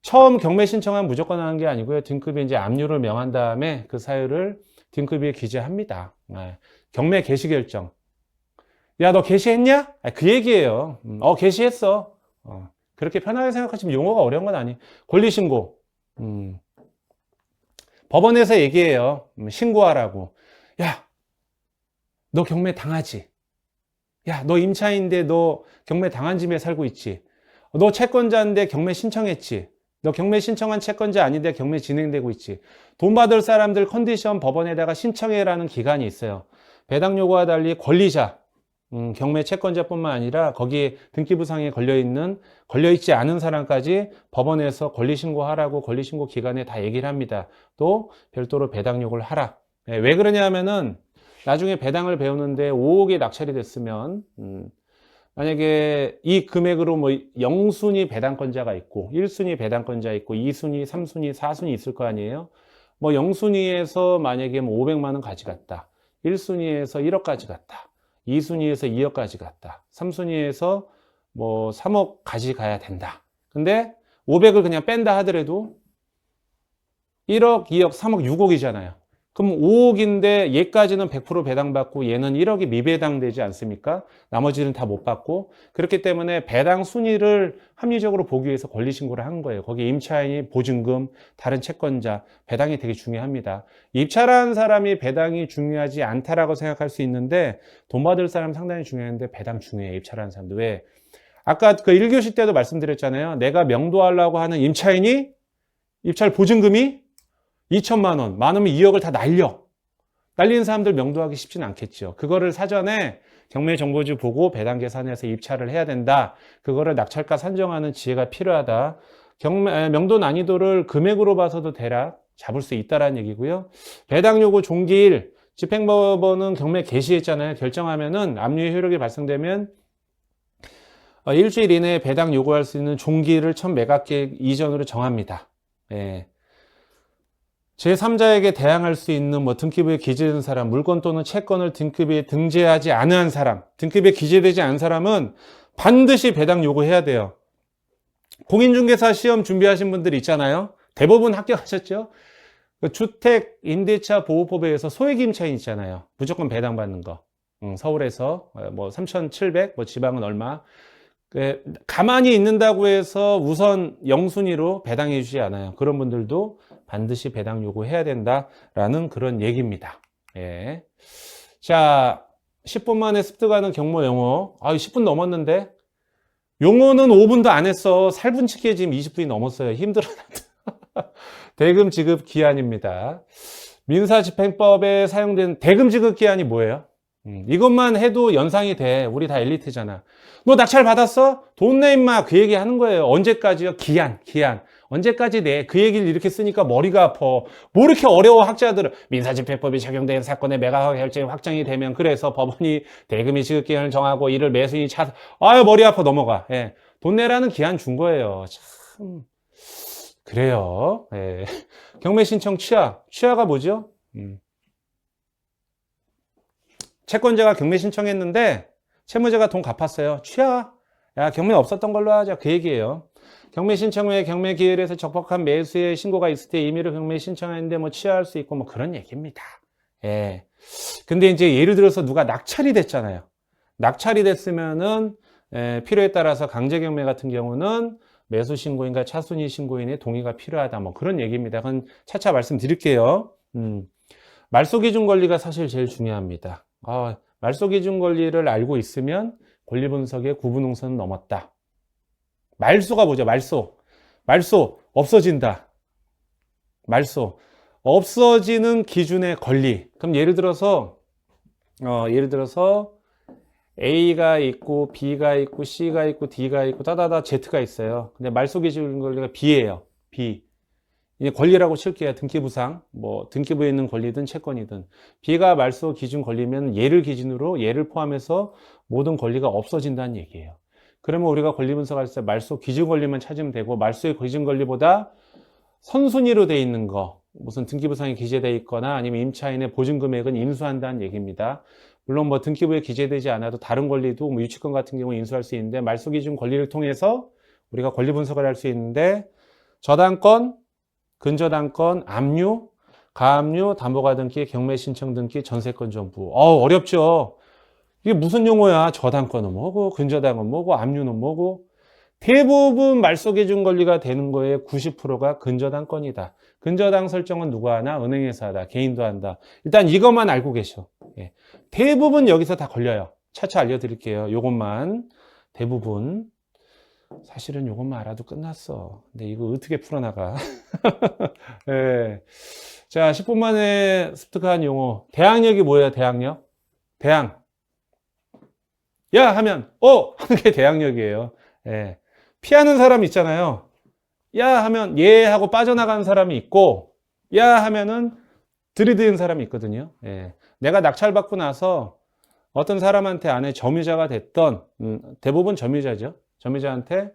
처음 경매 신청하면 무조건 하는 게 아니고요. 등급에 이제 압류를 명한 다음에 그 사유를 등급에 기재합니다. 경매 개시 결정. 야, 너 개시했냐? 그 얘기예요. 개시했어. 그렇게 편하게 생각하시면 용어가 어려운 건 아니에요. 권리신고. 법원에서 얘기해요. 신고하라고. 야, 너 경매 당하지? 야, 너 임차인데 너 경매 당한 집에 살고 있지? 너 채권자인데 경매 신청했지? 너 경매 신청한 채권자 아닌데 경매 진행되고 있지? 돈 받을 사람들 컨디션 법원에다가 신청해라는 기간이 있어요. 배당 요구와 달리 권리자, 경매 채권자뿐만 아니라 거기에 등기부상에 걸려있지 않은 사람까지 법원에서 권리신고하라고 권리신고 기간에 다 얘기를 합니다. 또 별도로 배당 요구를 하라. 왜 그러냐 하면은 나중에 배당을 배우는데 5억이 낙찰이 됐으면 만약에 이 금액으로 뭐 0순위 배당권자가 있고 1순위 배당권자 있고 2순위, 3순위, 4순위 있을 거 아니에요. 뭐 0순위에서 만약에 뭐 500만 원 가져갔다. 1순위에서 1억 가져갔다. 2순위에서 2억까지 갔다. 3순위에서 뭐 3억 가져가야 된다. 근데 500을 그냥 뺀다 하더라도 1억, 2억, 3억, 6억이잖아요. 그럼 5억인데 얘까지는 100% 배당받고 얘는 1억이 미배당되지 않습니까? 나머지는 다 못 받고 그렇기 때문에 배당 순위를 합리적으로 보기 위해서 권리신고를 한 거예요. 거기 임차인이 보증금, 다른 채권자, 배당이 되게 중요합니다. 입찰한 사람이 배당이 중요하지 않다라고 생각할 수 있는데 돈 받을 사람 상당히 중요한데 배당 중요해요. 입찰하는 사람도. 왜? 아까 그 1교시 때도 말씀드렸잖아요. 내가 명도하려고 하는 임차인이 입찰 보증금이 2천만 원, 많으면 2억을 다 날리는 사람들 명도하기 쉽지는 않겠죠. 그거를 사전에 경매정보지 보고 배당 계산해서 입찰을 해야 된다. 그거를 낙찰가 산정하는 지혜가 필요하다. 명도 난이도를 금액으로 봐서도 대략 잡을 수 있다라는 얘기고요. 배당 요구 종기일, 집행법원은 경매 개시했잖아요. 결정하면은 압류의 효력이 발생되면 일주일 이내에 배당 요구할 수 있는 종기일을 첫 매각계획 이전으로 정합니다. 예. 제3자에게 대항할 수 있는 뭐 등기부에 기재된 사람, 물건 또는 채권을 등기부에 등재하지 않은 사람, 등기부에 기재되지 않은 사람은 반드시 배당 요구해야 돼요. 공인중개사 시험 준비하신 분들 있잖아요. 대부분 합격하셨죠? 주택 임대차 보호법에 의해서 소액 임차인 있잖아요. 무조건 배당 받는 거. 서울에서 뭐 3,700, 뭐 지방은 얼마. 가만히 있는다고 해서 우선 0순위로 배당해 주지 않아요. 그런 분들도 반드시 배당 요구해야 된다라는 그런 얘기입니다. 예. 자, 10분 만에 습득하는 경모 용어. 10분 넘었는데 용어는 5분도 안 했어. 살분치기에 지금 20분이 넘었어요. 힘들어. 대금 지급 기한입니다. 민사집행법에 사용된 대금 지급 기한이 뭐예요? 이것만 해도 연상이 돼. 우리 다 엘리트잖아. 너 낙찰 받았어? 돈 내 임마. 그 얘기 하는 거예요. 언제까지요? 기한. 언제까지 내? 그 얘기를 이렇게 쓰니까 머리가 아파. 뭐 이렇게 어려워 학자들은. 민사집행법이 적용된 사건의 매각 결정이 확정이 되면 그래서 법원이 대금의 지급 기한을 정하고 이를 매수인이 머리 아파 넘어가. 예. 돈 내라는 기한 준 거예요. 참 그래요. 예. 경매 신청 취하. 취하가 뭐죠? 채권자가 경매 신청했는데 채무자가 돈 갚았어요. 취하. 야, 경매 없었던 걸로 하자. 그 얘기예요. 경매 신청 후에 경매 기일에서 적법한 매수의 신고가 있을 때 임의로 경매 신청하는데 뭐 취하할 수 있고 뭐 그런 얘기입니다. 예. 근데 이제 예를 들어서 누가 낙찰이 됐잖아요. 낙찰이 됐으면은 필요에 따라서 강제 경매 같은 경우는 매수 신고인과 차순위 신고인의 동의가 필요하다. 뭐 그런 얘기입니다. 그건 차차 말씀드릴게요. 말소 기준 권리가 사실 제일 중요합니다. 말소 기준 권리를 알고 있으면 권리 분석의 구분홍선은 넘었다. 말소가 뭐죠? 말소 없어진다. 말소 없어지는 기준의 권리. 그럼 예를 들어서 A가 있고 B가 있고 C가 있고 D가 있고 따다다 Z가 있어요. 근데 말소 기준 권리가 B예요. B. 이제 권리라고 칠게요. 등기부상, 뭐 등기부에 있는 권리든 채권이든. B가 말소 기준 권리면 얘를 기준으로 얘를 포함해서 모든 권리가 없어진다는 얘기예요. 그러면 우리가 권리 분석할 때 말소 기준 권리만 찾으면 되고, 말소의 기준 권리보다 선순위로 돼 있는 거, 무슨 등기부상에 기재되어 있거나 아니면 임차인의 보증 금액은 인수한다는 얘기입니다. 물론 뭐 등기부에 기재되지 않아도 다른 권리도 뭐 유치권 같은 경우 인수할 수 있는데, 말소 기준 권리를 통해서 우리가 권리 분석을 할 수 있는데, 저당권, 근저당권, 압류, 가압류, 담보가등기, 경매신청등기, 전세권 정부. 어렵죠. 이게 무슨 용어야? 저당권은 뭐고, 근저당은 뭐고, 압류는 뭐고. 대부분 말소 기준 권리가 되는 거에 90%가 근저당권이다. 근저당 설정은 누가 하나? 은행에서 하다. 개인도 한다. 일단 이것만 알고 계셔. 예. 대부분 여기서 다 걸려요. 차차 알려드릴게요. 요것만. 대부분. 사실은 요것만 알아도 끝났어. 근데 이거 어떻게 풀어나가? 예. 자, 10분 만에 습득한 용어. 대항력이 뭐예요? 대항력? 대항. 야! 하면, 하는 게 대항력이에요. 예. 피하는 사람 있잖아요. 야! 하면, 예! 하고 빠져나가는 사람이 있고, 야! 하면은 들이대는 사람이 있거든요. 예. 내가 낙찰받고 나서 어떤 사람한테 안에 점유자가 됐던, 대부분 점유자죠. 점유자한테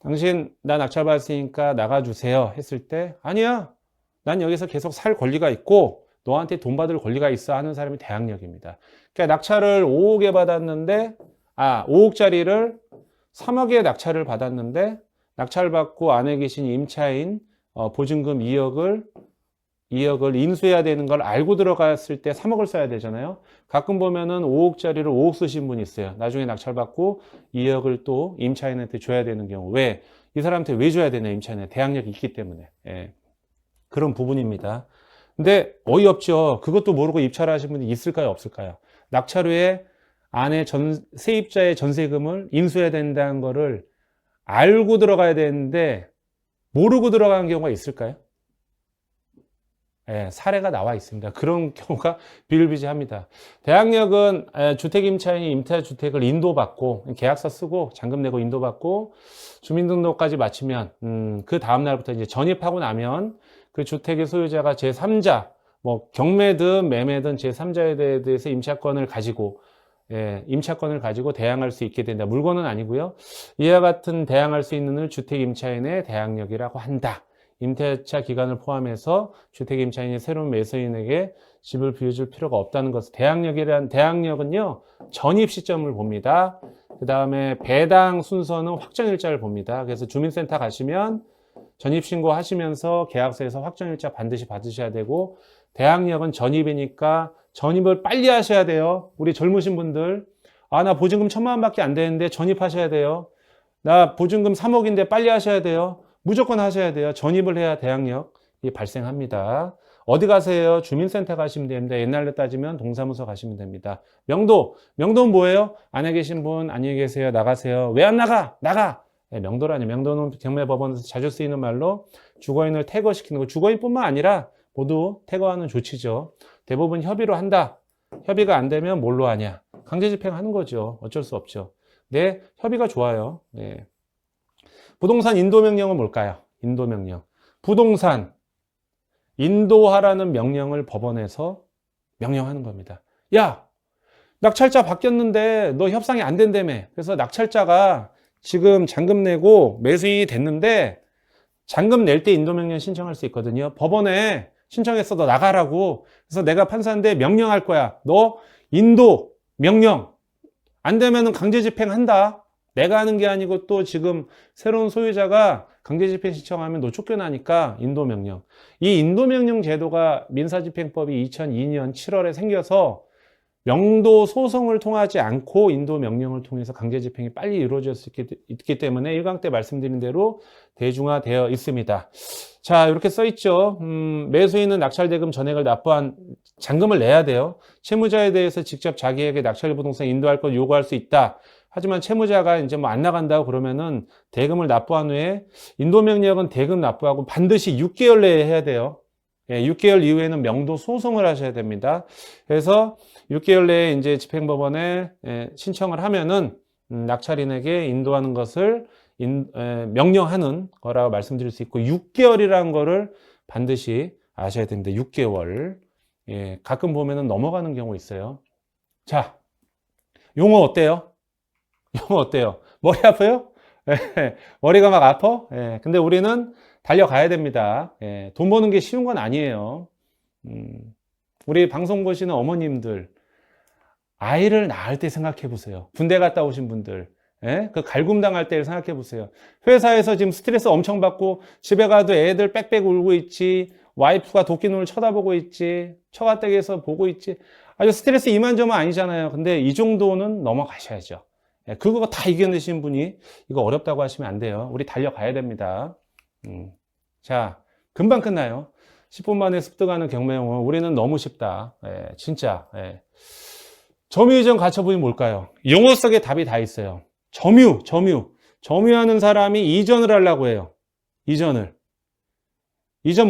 당신 나 낙찰받았으니까 나가주세요 했을 때, 아니야, 난 여기서 계속 살 권리가 있고 너한테 돈 받을 권리가 있어 하는 사람이 대항력입니다. 그러니까 낙찰을 5억에 받았는데 5억짜리를 3억에 낙찰을 받았는데, 낙찰받고 안에 계신 임차인 보증금 2억을 인수해야 되는 걸 알고 들어갔을 때 3억을 써야 되잖아요. 가끔 보면은 5억짜리를 5억 쓰신 분이 있어요. 나중에 낙찰받고 2억을 또 임차인한테 줘야 되는 경우. 왜? 이 사람한테 왜 줘야 되냐? 임차인에 대항력이 있기 때문에. 예. 그런 부분입니다. 근데 어이없죠. 그것도 모르고 입찰을 하신 분이 있을까요? 없을까요? 낙찰 후에 안에 세입자의 전세금을 인수해야 된다는 거를 알고 들어가야 되는데 모르고 들어가는 경우가 있을까요? 예, 사례가 나와 있습니다. 그런 경우가 비일비재합니다. 대항력은 주택임차인이 임대주택을 인도받고 계약서 쓰고 잔금 내고 인도받고 주민등록까지 마치면 그 다음날부터 이제 전입하고 나면 그 주택의 소유자가 제3자, 뭐 경매든 매매든 제3자에 대해서 임차권을 가지고 대항할 수 있게 된다. 물건은 아니고요. 이와 같은 대항할 수 있는 주택임차인의 대항력이라고 한다. 임대차 기간을 포함해서 주택임차인이 새로운 매수인에게 집을 빌려줄 필요가 없다는 것을, 대항력은요, 전입 시점을 봅니다. 그 다음에 배당 순서는 확정일자를 봅니다. 그래서 주민센터 가시면 전입신고 하시면서 계약서에서 확정일자 반드시 받으셔야 되고, 대항력은 전입이니까 전입을 빨리 하셔야 돼요. 우리 젊으신 분들, 나 보증금 1,000만 원밖에 안 되는데 전입하셔야 돼요. 나 보증금 3억인데 빨리 하셔야 돼요. 무조건 하셔야 돼요. 전입을 해야 대항력이 발생합니다. 어디 가세요? 주민센터 가시면 됩니다. 옛날로 따지면 동사무소 가시면 됩니다. 명도는 뭐예요? 안에 계신 분 안녕히 계세요. 나가세요. 왜 안 나가? 나가! 명도라니. 명도는 경매법원에서 자주 쓰이는 말로 주거인을 태거시키는 거. 주거인뿐만 아니라 모두 태거하는 조치죠. 대부분 협의로 한다. 협의가 안 되면 뭘로 하냐? 강제 집행하는 거죠. 어쩔 수 없죠. 네, 협의가 좋아요. 네. 부동산 인도명령은 뭘까요? 인도명령. 부동산 인도하라는 명령을 법원에서 명령하는 겁니다. 야, 낙찰자 바뀌었는데 너 협상이 안 된다며. 그래서 낙찰자가 지금 잔금 내고 매수인이 됐는데 잔금 낼 때 인도명령 신청할 수 있거든요. 법원에 신청했어. 너 나가라고. 그래서 내가 판사인데 명령할 거야. 너 인도 명령. 안 되면은 강제 집행한다. 내가 하는 게 아니고 또 지금 새로운 소유자가 강제 집행 신청하면 너 쫓겨나니까 인도 명령. 이 인도 명령 제도가 민사집행법이 2002년 7월에 생겨서 명도 소송을 통하지 않고 인도 명령을 통해서 강제 집행이 빨리 이루어질 수 있기 때문에 1강 때 말씀드린 대로 대중화되어 있습니다. 자, 이렇게 써 있죠. 매수인은 낙찰대금 전액을 납부한 잔금을 내야 돼요. 채무자에 대해서 직접 자기에게 낙찰 부동산 인도할 것 요구할 수 있다. 하지만 채무자가 이제 뭐 안 나간다고 그러면은 대금을 납부한 후에 인도 명령은 대금 납부하고 반드시 6개월 내에 해야 돼요. 예, 6개월 이후에는 명도 소송을 하셔야 됩니다. 그래서 6개월 내에 이제 집행법원에 신청을 하면은 낙찰인에게 인도하는 것을 명령하는 거라고 말씀드릴 수 있고 6개월이라는 거를 반드시 아셔야 됩니다. 6개월. 예, 가끔 보면은 넘어가는 경우 있어요. 자, 용어 어때요? 용어 어때요? 머리 아파요? 예, 머리가 막 아파? 예, 근데 우리는 달려가야 됩니다. 예, 돈 버는 게 쉬운 건 아니에요. 우리 방송 보시는 어머님들, 아이를 낳을 때 생각해 보세요. 군대 갔다 오신 분들, 예? 그 갈굼당할 때를 생각해 보세요. 회사에서 지금 스트레스 엄청 받고 집에 가도 애들 빽빽 울고 있지, 와이프가 도끼눈을 쳐다보고 있지, 처가댁에서 보고 있지. 아주 스트레스 이만저만 아니잖아요. 근데 이 정도는 넘어가셔야죠. 예, 그거 다 이겨내신 분이 이거 어렵다고 하시면 안 돼요. 우리 달려가야 됩니다. 자, 금방 끝나요. 10분 만에 습득하는 경매용어. 우리는 너무 쉽다. 예, 진짜. 예. 점유이전 가처분이 뭘까요? 용어 속에 답이 다 있어요. 점유하는 사람이 이전을 하려고 해요. 이전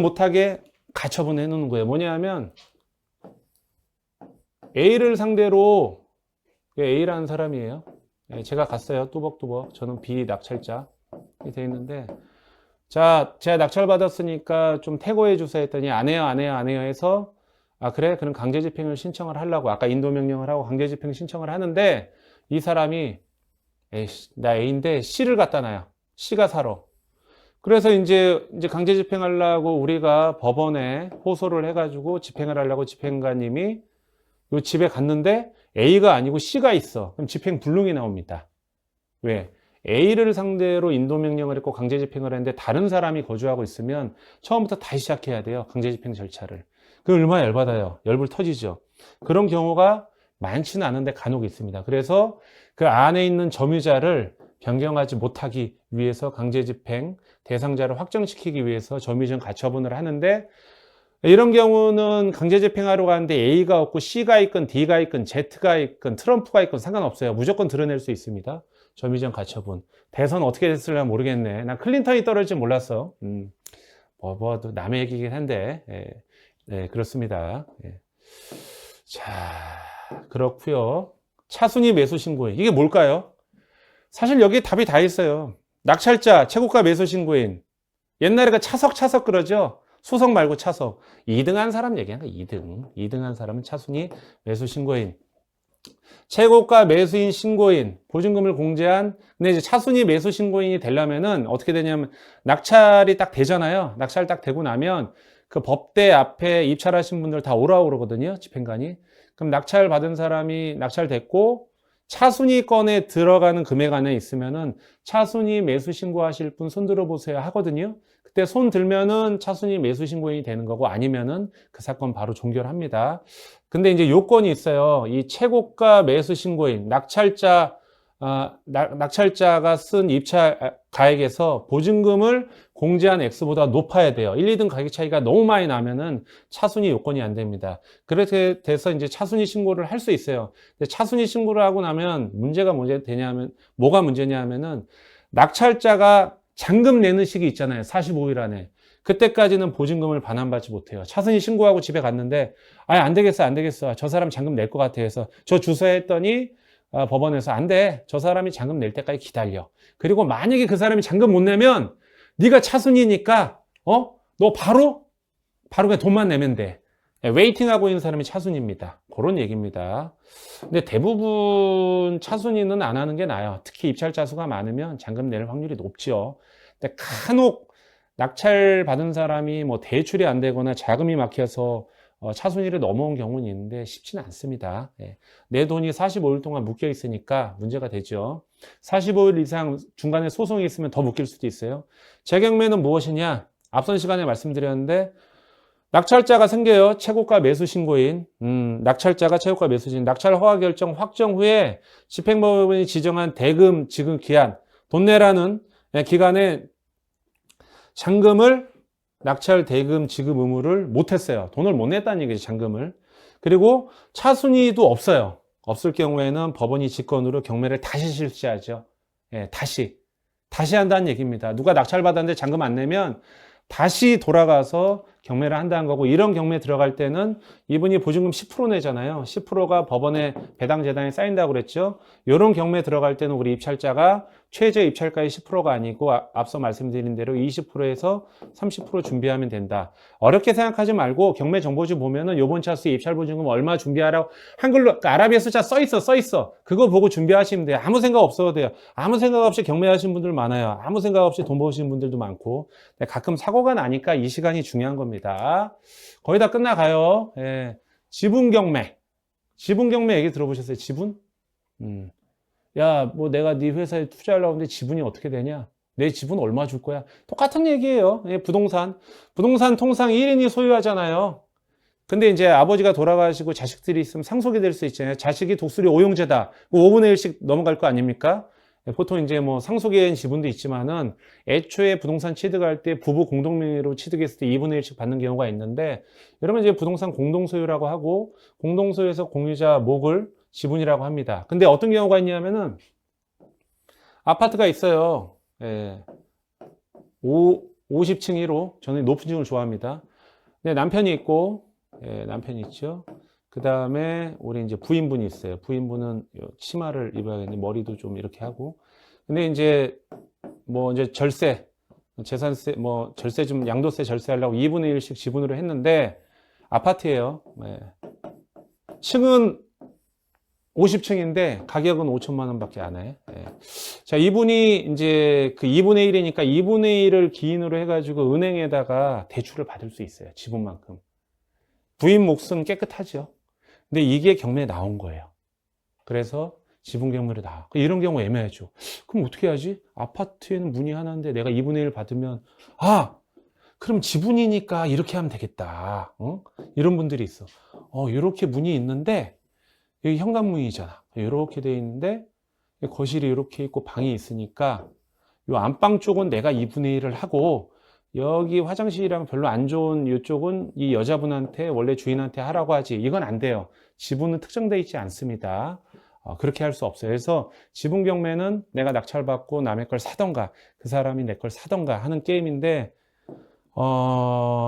못하게 가처분 해놓는 거예요. 뭐냐면 A를 상대로, A라는 사람이에요. 제가 갔어요. 뚜벅뚜벅. 저는 B 낙찰자 돼 있는데, 자, 제가 낙찰 받았으니까 좀 퇴거해 주세요 했더니 안 해요 해서, 아, 그래? 그럼 강제 집행을 신청을 하려고, 아까 인도 명령을 하고 강제 집행 신청을 하는데, 이 사람이, 나 A인데 C를 갖다 놔요. C가 살아. 그래서 이제 강제 집행하려고 우리가 법원에 호소를 해가지고 집행을 하려고 집행관님이 요 집에 갔는데 A가 아니고 C가 있어. 그럼 집행 불능이 나옵니다. 왜? A를 상대로 인도 명령을 했고 강제 집행을 했는데 다른 사람이 거주하고 있으면 처음부터 다시 시작해야 돼요. 강제 집행 절차를. 그 얼마나 열받아요. 열불 터지죠. 그런 경우가 많지는 않은데 간혹 있습니다. 그래서 그 안에 있는 점유자를 변경하지 못하기 위해서 강제 집행 대상자를 확정시키기 위해서 점유이전 가처분을 하는데, 이런 경우는 강제 집행하러 가는데 A가 없고 C가 있건 D가 있건 Z가 있건 트럼프가 있건 상관없어요. 무조건 드러낼 수 있습니다. 점유이전 가처분. 대선 어떻게 됐을까 모르겠네. 난 클린턴이 떨어질지 몰랐어. 또 남의 얘기긴 한데, 네, 그렇습니다. 예. 자, 그렇고요. 차순위 매수 신고인. 이게 뭘까요? 사실 여기에 답이 다 있어요. 낙찰자, 최고가 매수 신고인. 옛날에 그 차석 그러죠? 소석 말고 차석. 2등한 사람 얘기하는 거야, 2등. 2등한 사람은 차순위 매수 신고인. 최고가 매수인 신고인, 보증금을 공제한, 근데 이제 차순위 매수 신고인이 되려면은 어떻게 되냐면, 낙찰이 딱 되잖아요. 낙찰 딱 되고 나면 그 법대 앞에 입찰하신 분들 다 오라고 그러거든요. 집행관이. 그럼 낙찰 받은 사람이 낙찰됐고, 차순위권에 들어가는 금액 안에 있으면은 차순위 매수 신고하실 분 손 들어보세요 하거든요. 그때 손 들면은 차순위 매수 신고인이 되는 거고, 아니면은 그 사건 바로 종결합니다. 근데 이제 요건이 있어요. 이 최고가 매수 신고인, 낙찰자가 쓴 입찰 가액에서 보증금을 공제한 액수보다 높아야 돼요. 1, 2등 가격 차이가 너무 많이 나면은 차순위 요건이 안 됩니다. 그렇게 돼서 이제 차순위 신고를 할 수 있어요. 근데 차순위 신고를 하고 나면 뭐가 문제냐면은 낙찰자가 잔금 내는 시기 있잖아요. 45일 안에. 그때까지는 보증금을 반환받지 못해요. 차순위 신고하고 집에 갔는데, 안 되겠어. 저 사람 잔금 낼 것 같아 해서 저 주소에 했더니 법원에서 안 돼. 저 사람이 잔금 낼 때까지 기다려. 그리고 만약에 그 사람이 잔금 못 내면 네가 차순위니까 너 바로 그냥 돈만 내면 돼. 웨이팅하고 있는 사람이 차순위입니다. 그런 얘기입니다. 근데 대부분 차순위는 안 하는 게 나아요. 특히 입찰자 수가 많으면 잔금 낼 확률이 높죠. 근데 간혹 낙찰 받은 사람이 뭐 대출이 안 되거나 자금이 막혀서 차순위를 넘어온 경우는 있는데 쉽지는 않습니다. 예. 내 돈이 45일 동안 묶여 있으니까 문제가 되죠. 45일 이상 중간에 소송이 있으면 더 묶일 수도 있어요. 재경매는 무엇이냐? 앞선 시간에 말씀드렸는데 낙찰자가 생겨요. 최고가 매수 신고인. 낙찰자가 최고가 매수 신고인. 낙찰 허가 결정 확정 후에 집행법원이 지정한 대금 지급 기한, 돈 내라는 기간에 잔금을 낙찰 대금 지급 의무를 못했어요. 돈을 못 냈다는 얘기죠, 잔금을. 그리고 차순위도 없어요. 없을 경우에는 법원이 직권으로 경매를 다시 실시하죠. 예, 다시 한다는 얘기입니다. 누가 낙찰받았는데 잔금 안 내면 다시 돌아가서 경매를 한다는 거고, 이런 경매 들어갈 때는 이분이 보증금 10% 내잖아요. 10%가 법원에 배당 재단에 쌓인다고 그랬죠. 이런 경매 들어갈 때는 우리 입찰자가 최저 입찰가의 10%가 아니고 앞서 말씀드린 대로 20%에서 30% 준비하면 된다. 어렵게 생각하지 말고 경매 정보지 보면은 요번 차수 입찰 보증금 얼마 준비하라고 한글로 아라비아 숫자 써 있어. 그거 보고 준비하시면 돼요. 아무 생각 없어도 돼요. 아무 생각 없이 경매하시는 분들 많아요. 아무 생각 없이 돈 버시는 분들도 많고. 가끔 사고가 나니까 이 시간이 중요한 겁니다. 거의 다 끝나가요. 예. 지분 경매 얘기 들어보셨어요? 지분? 야, 뭐 내가 네 회사에 투자하려고 하는데 지분이 어떻게 되냐? 내 지분 얼마 줄 거야? 똑같은 얘기예요. 예, 부동산 통상 1인이 소유하잖아요. 근데 이제 아버지가 돌아가시고 자식들이 있으면 상속이 될 수 있잖아요. 자식이 독수리 오용제다. 5분의 1씩 넘어갈 거 아닙니까? 예, 보통 이제 뭐 상속인 지분도 있지만은 애초에 부동산 취득할 때 부부 공동명의로 취득했을 때 2분의 1씩 받는 경우가 있는데, 여러분 이제 부동산 공동소유라고 하고, 공동소유에서 공유자 목을 지분이라고 합니다. 근데 어떤 경우가 있냐면은 아파트가 있어요. 예. 50층 1호. 저는 높은 층을 좋아합니다. 네, 남편이 있고, 예, 남편이 있죠. 그 다음에 우리 이제 부인분이 있어요. 부인분은 치마를 입어야겠는데 머리도 좀 이렇게 하고. 근데 이제 뭐 이제 절세, 재산세, 뭐 절세 좀 양도세 절세하려고 2분의 1씩 지분으로 했는데 아파트예요. 예. 층은 50층인데 가격은 5천만 원밖에 안 해. 예. 자, 이분이 이제 그 2분의 1이니까 2분의 1을 기인으로 해가지고 은행에다가 대출을 받을 수 있어요. 지분만큼. 부인 몫은 깨끗하죠. 근데 이게 경매에 나온 거예요. 그래서 지분 경매로 나와. 이런 경우 애매하죠. 그럼 어떻게 하지? 아파트에는 문이 하나인데 내가 2분의 1 받으면, 그럼 지분이니까 이렇게 하면 되겠다. 이런 분들이 있어. 이렇게 문이 있는데 여기 현관문이잖아. 이렇게 돼 있는데 거실이 이렇게 있고 방이 있으니까 이 안방 쪽은 내가 2분의 1을 하고, 여기 화장실이랑 별로 안 좋은 이쪽은 이 여자분한테 원래 주인한테 하라고 하지. 이건 안 돼요. 지분은 특정되어 있지 않습니다. 그렇게 할 수 없어요. 그래서 지분 경매는 내가 낙찰받고 남의 걸 사던가 그 사람이 내 걸 사던가 하는 게임인데,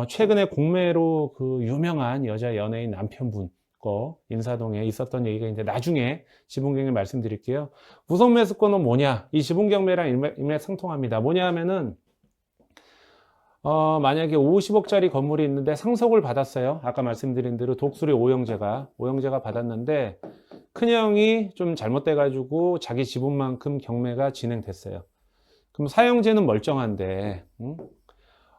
최근에 공매로 그 유명한 여자 연예인 남편분 거 인사동에 있었던 얘기가 있는데 나중에 지분 경매 말씀드릴게요. 우선 매수권은 뭐냐? 이 지분 경매랑 일맥상통합니다. 뭐냐 하면은 만약에 50억짜리 건물이 있는데 상속을 받았어요. 아까 말씀드린 대로 독수리 오형제가 받았는데 큰형이 좀 잘못돼가지고 자기 지분만큼 경매가 진행됐어요. 그럼 사형제는 멀쩡한데,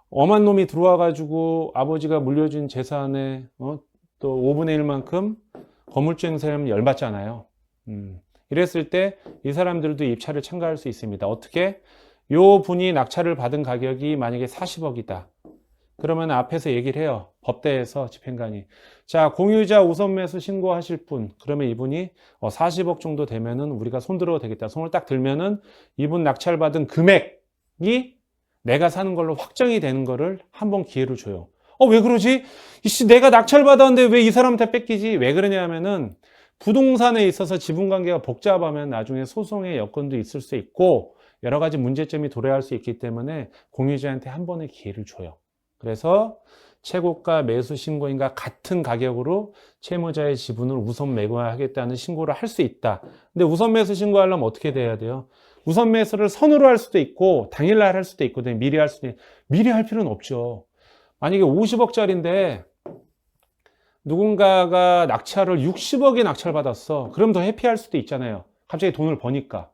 엄한 놈이 들어와가지고 아버지가 물려준 재산에 또 5분의 1만큼 건물주행세를 열받잖아요. 이랬을 때 이 사람들도 입찰을 참가할 수 있습니다. 어떻게? 요 분이 낙찰을 받은 가격이 만약에 40억이다. 그러면 앞에서 얘기를 해요. 법대에서 집행관이. 자, 공유자 우선 매수 신고하실 분. 그러면 이분이 40억 정도 되면은 우리가 손들어도 되겠다. 손을 딱 들면은 이분 낙찰받은 금액이 내가 사는 걸로 확정이 되는 거를 한번 기회를 줘요. 왜 그러지? 이씨, 내가 낙찰받았는데 왜 이 사람한테 뺏기지? 왜 그러냐면은 부동산에 있어서 지분관계가 복잡하면 나중에 소송의 여건도 있을 수 있고 여러 가지 문제점이 도래할 수 있기 때문에 공유자한테 한 번의 기회를 줘요. 그래서 최고가 매수 신고인과 같은 가격으로 채무자의 지분을 우선 매도하겠다는 신고를 할 수 있다. 근데 우선 매수 신고하려면 어떻게 돼야 돼요? 우선 매수를 선으로 할 수도 있고 당일날 할 수도 있거든요. 미리 할 수도 있고. 미리 할 필요는 없죠. 만약에 50억짜리인데 누군가가 낙찰을 60억에 낙찰받았어. 그럼 더 해피할 수도 있잖아요. 갑자기 돈을 버니까.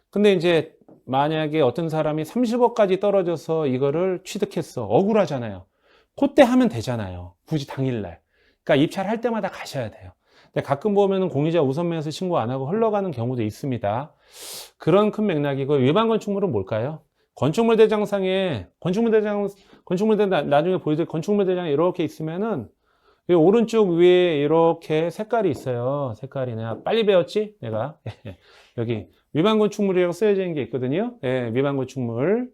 근데 이제 만약에 어떤 사람이 30억까지 떨어져서 이거를 취득했어. 억울하잖아요. 그때 하면 되잖아요. 굳이 당일날. 그러니까 입찰할 때마다 가셔야 돼요. 근데 가끔 보면은 공유자 우선매수 신고 안 하고 흘러가는 경우도 있습니다. 그런 큰 맥락이고, 위반 건축물은 뭘까요? 건축물 대장상에 건축물 대장 나중에 보여드릴 건축물 대장에 이렇게 있으면은 이 오른쪽 위에 이렇게 색깔이 있어요. 색깔이 내가 빨리 배웠지? 내가 여기 위반 건축물이라고 쓰여져 있는 게 있거든요. 예, 위반 건축물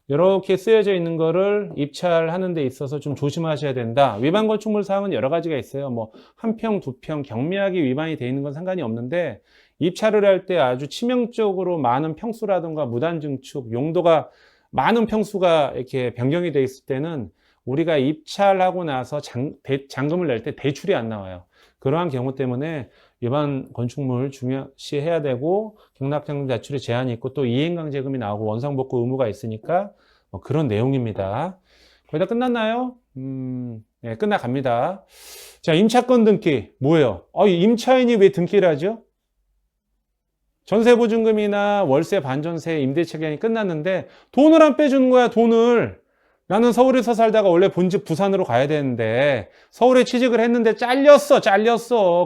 이렇게 쓰여져 있는 거를 입찰하는 데 있어서 좀 조심하셔야 된다. 위반 건축물 사항은 여러 가지가 있어요. 뭐 한 평, 두 평 경미하게 위반이 돼 있는 건 상관이 없는데, 입찰을 할 때 아주 치명적으로 많은 평수라든가 무단 증축, 용도가 많은 평수가 이렇게 변경이 돼 있을 때는 우리가 입찰하고 나서 잔금을 낼 때 대출이 안 나와요. 그러한 경우 때문에 위반 건축물 중요시해야 되고, 경락잔금 대출의 제한이 있고 또 이행강제금이 나오고 원상복구 의무가 있으니까 그런 내용입니다. 거의 다 끝났나요? 네, 끝나갑니다. 자, 임차권 등기 뭐예요? 임차인이 왜 등기를 하죠? 전세보증금이나 월세 반전세 임대차 기간이 끝났는데 돈을 안 빼주는 거야, 돈을. 나는 서울에서 살다가 원래 본집 부산으로 가야 되는데 서울에 취직을 했는데 잘렸어.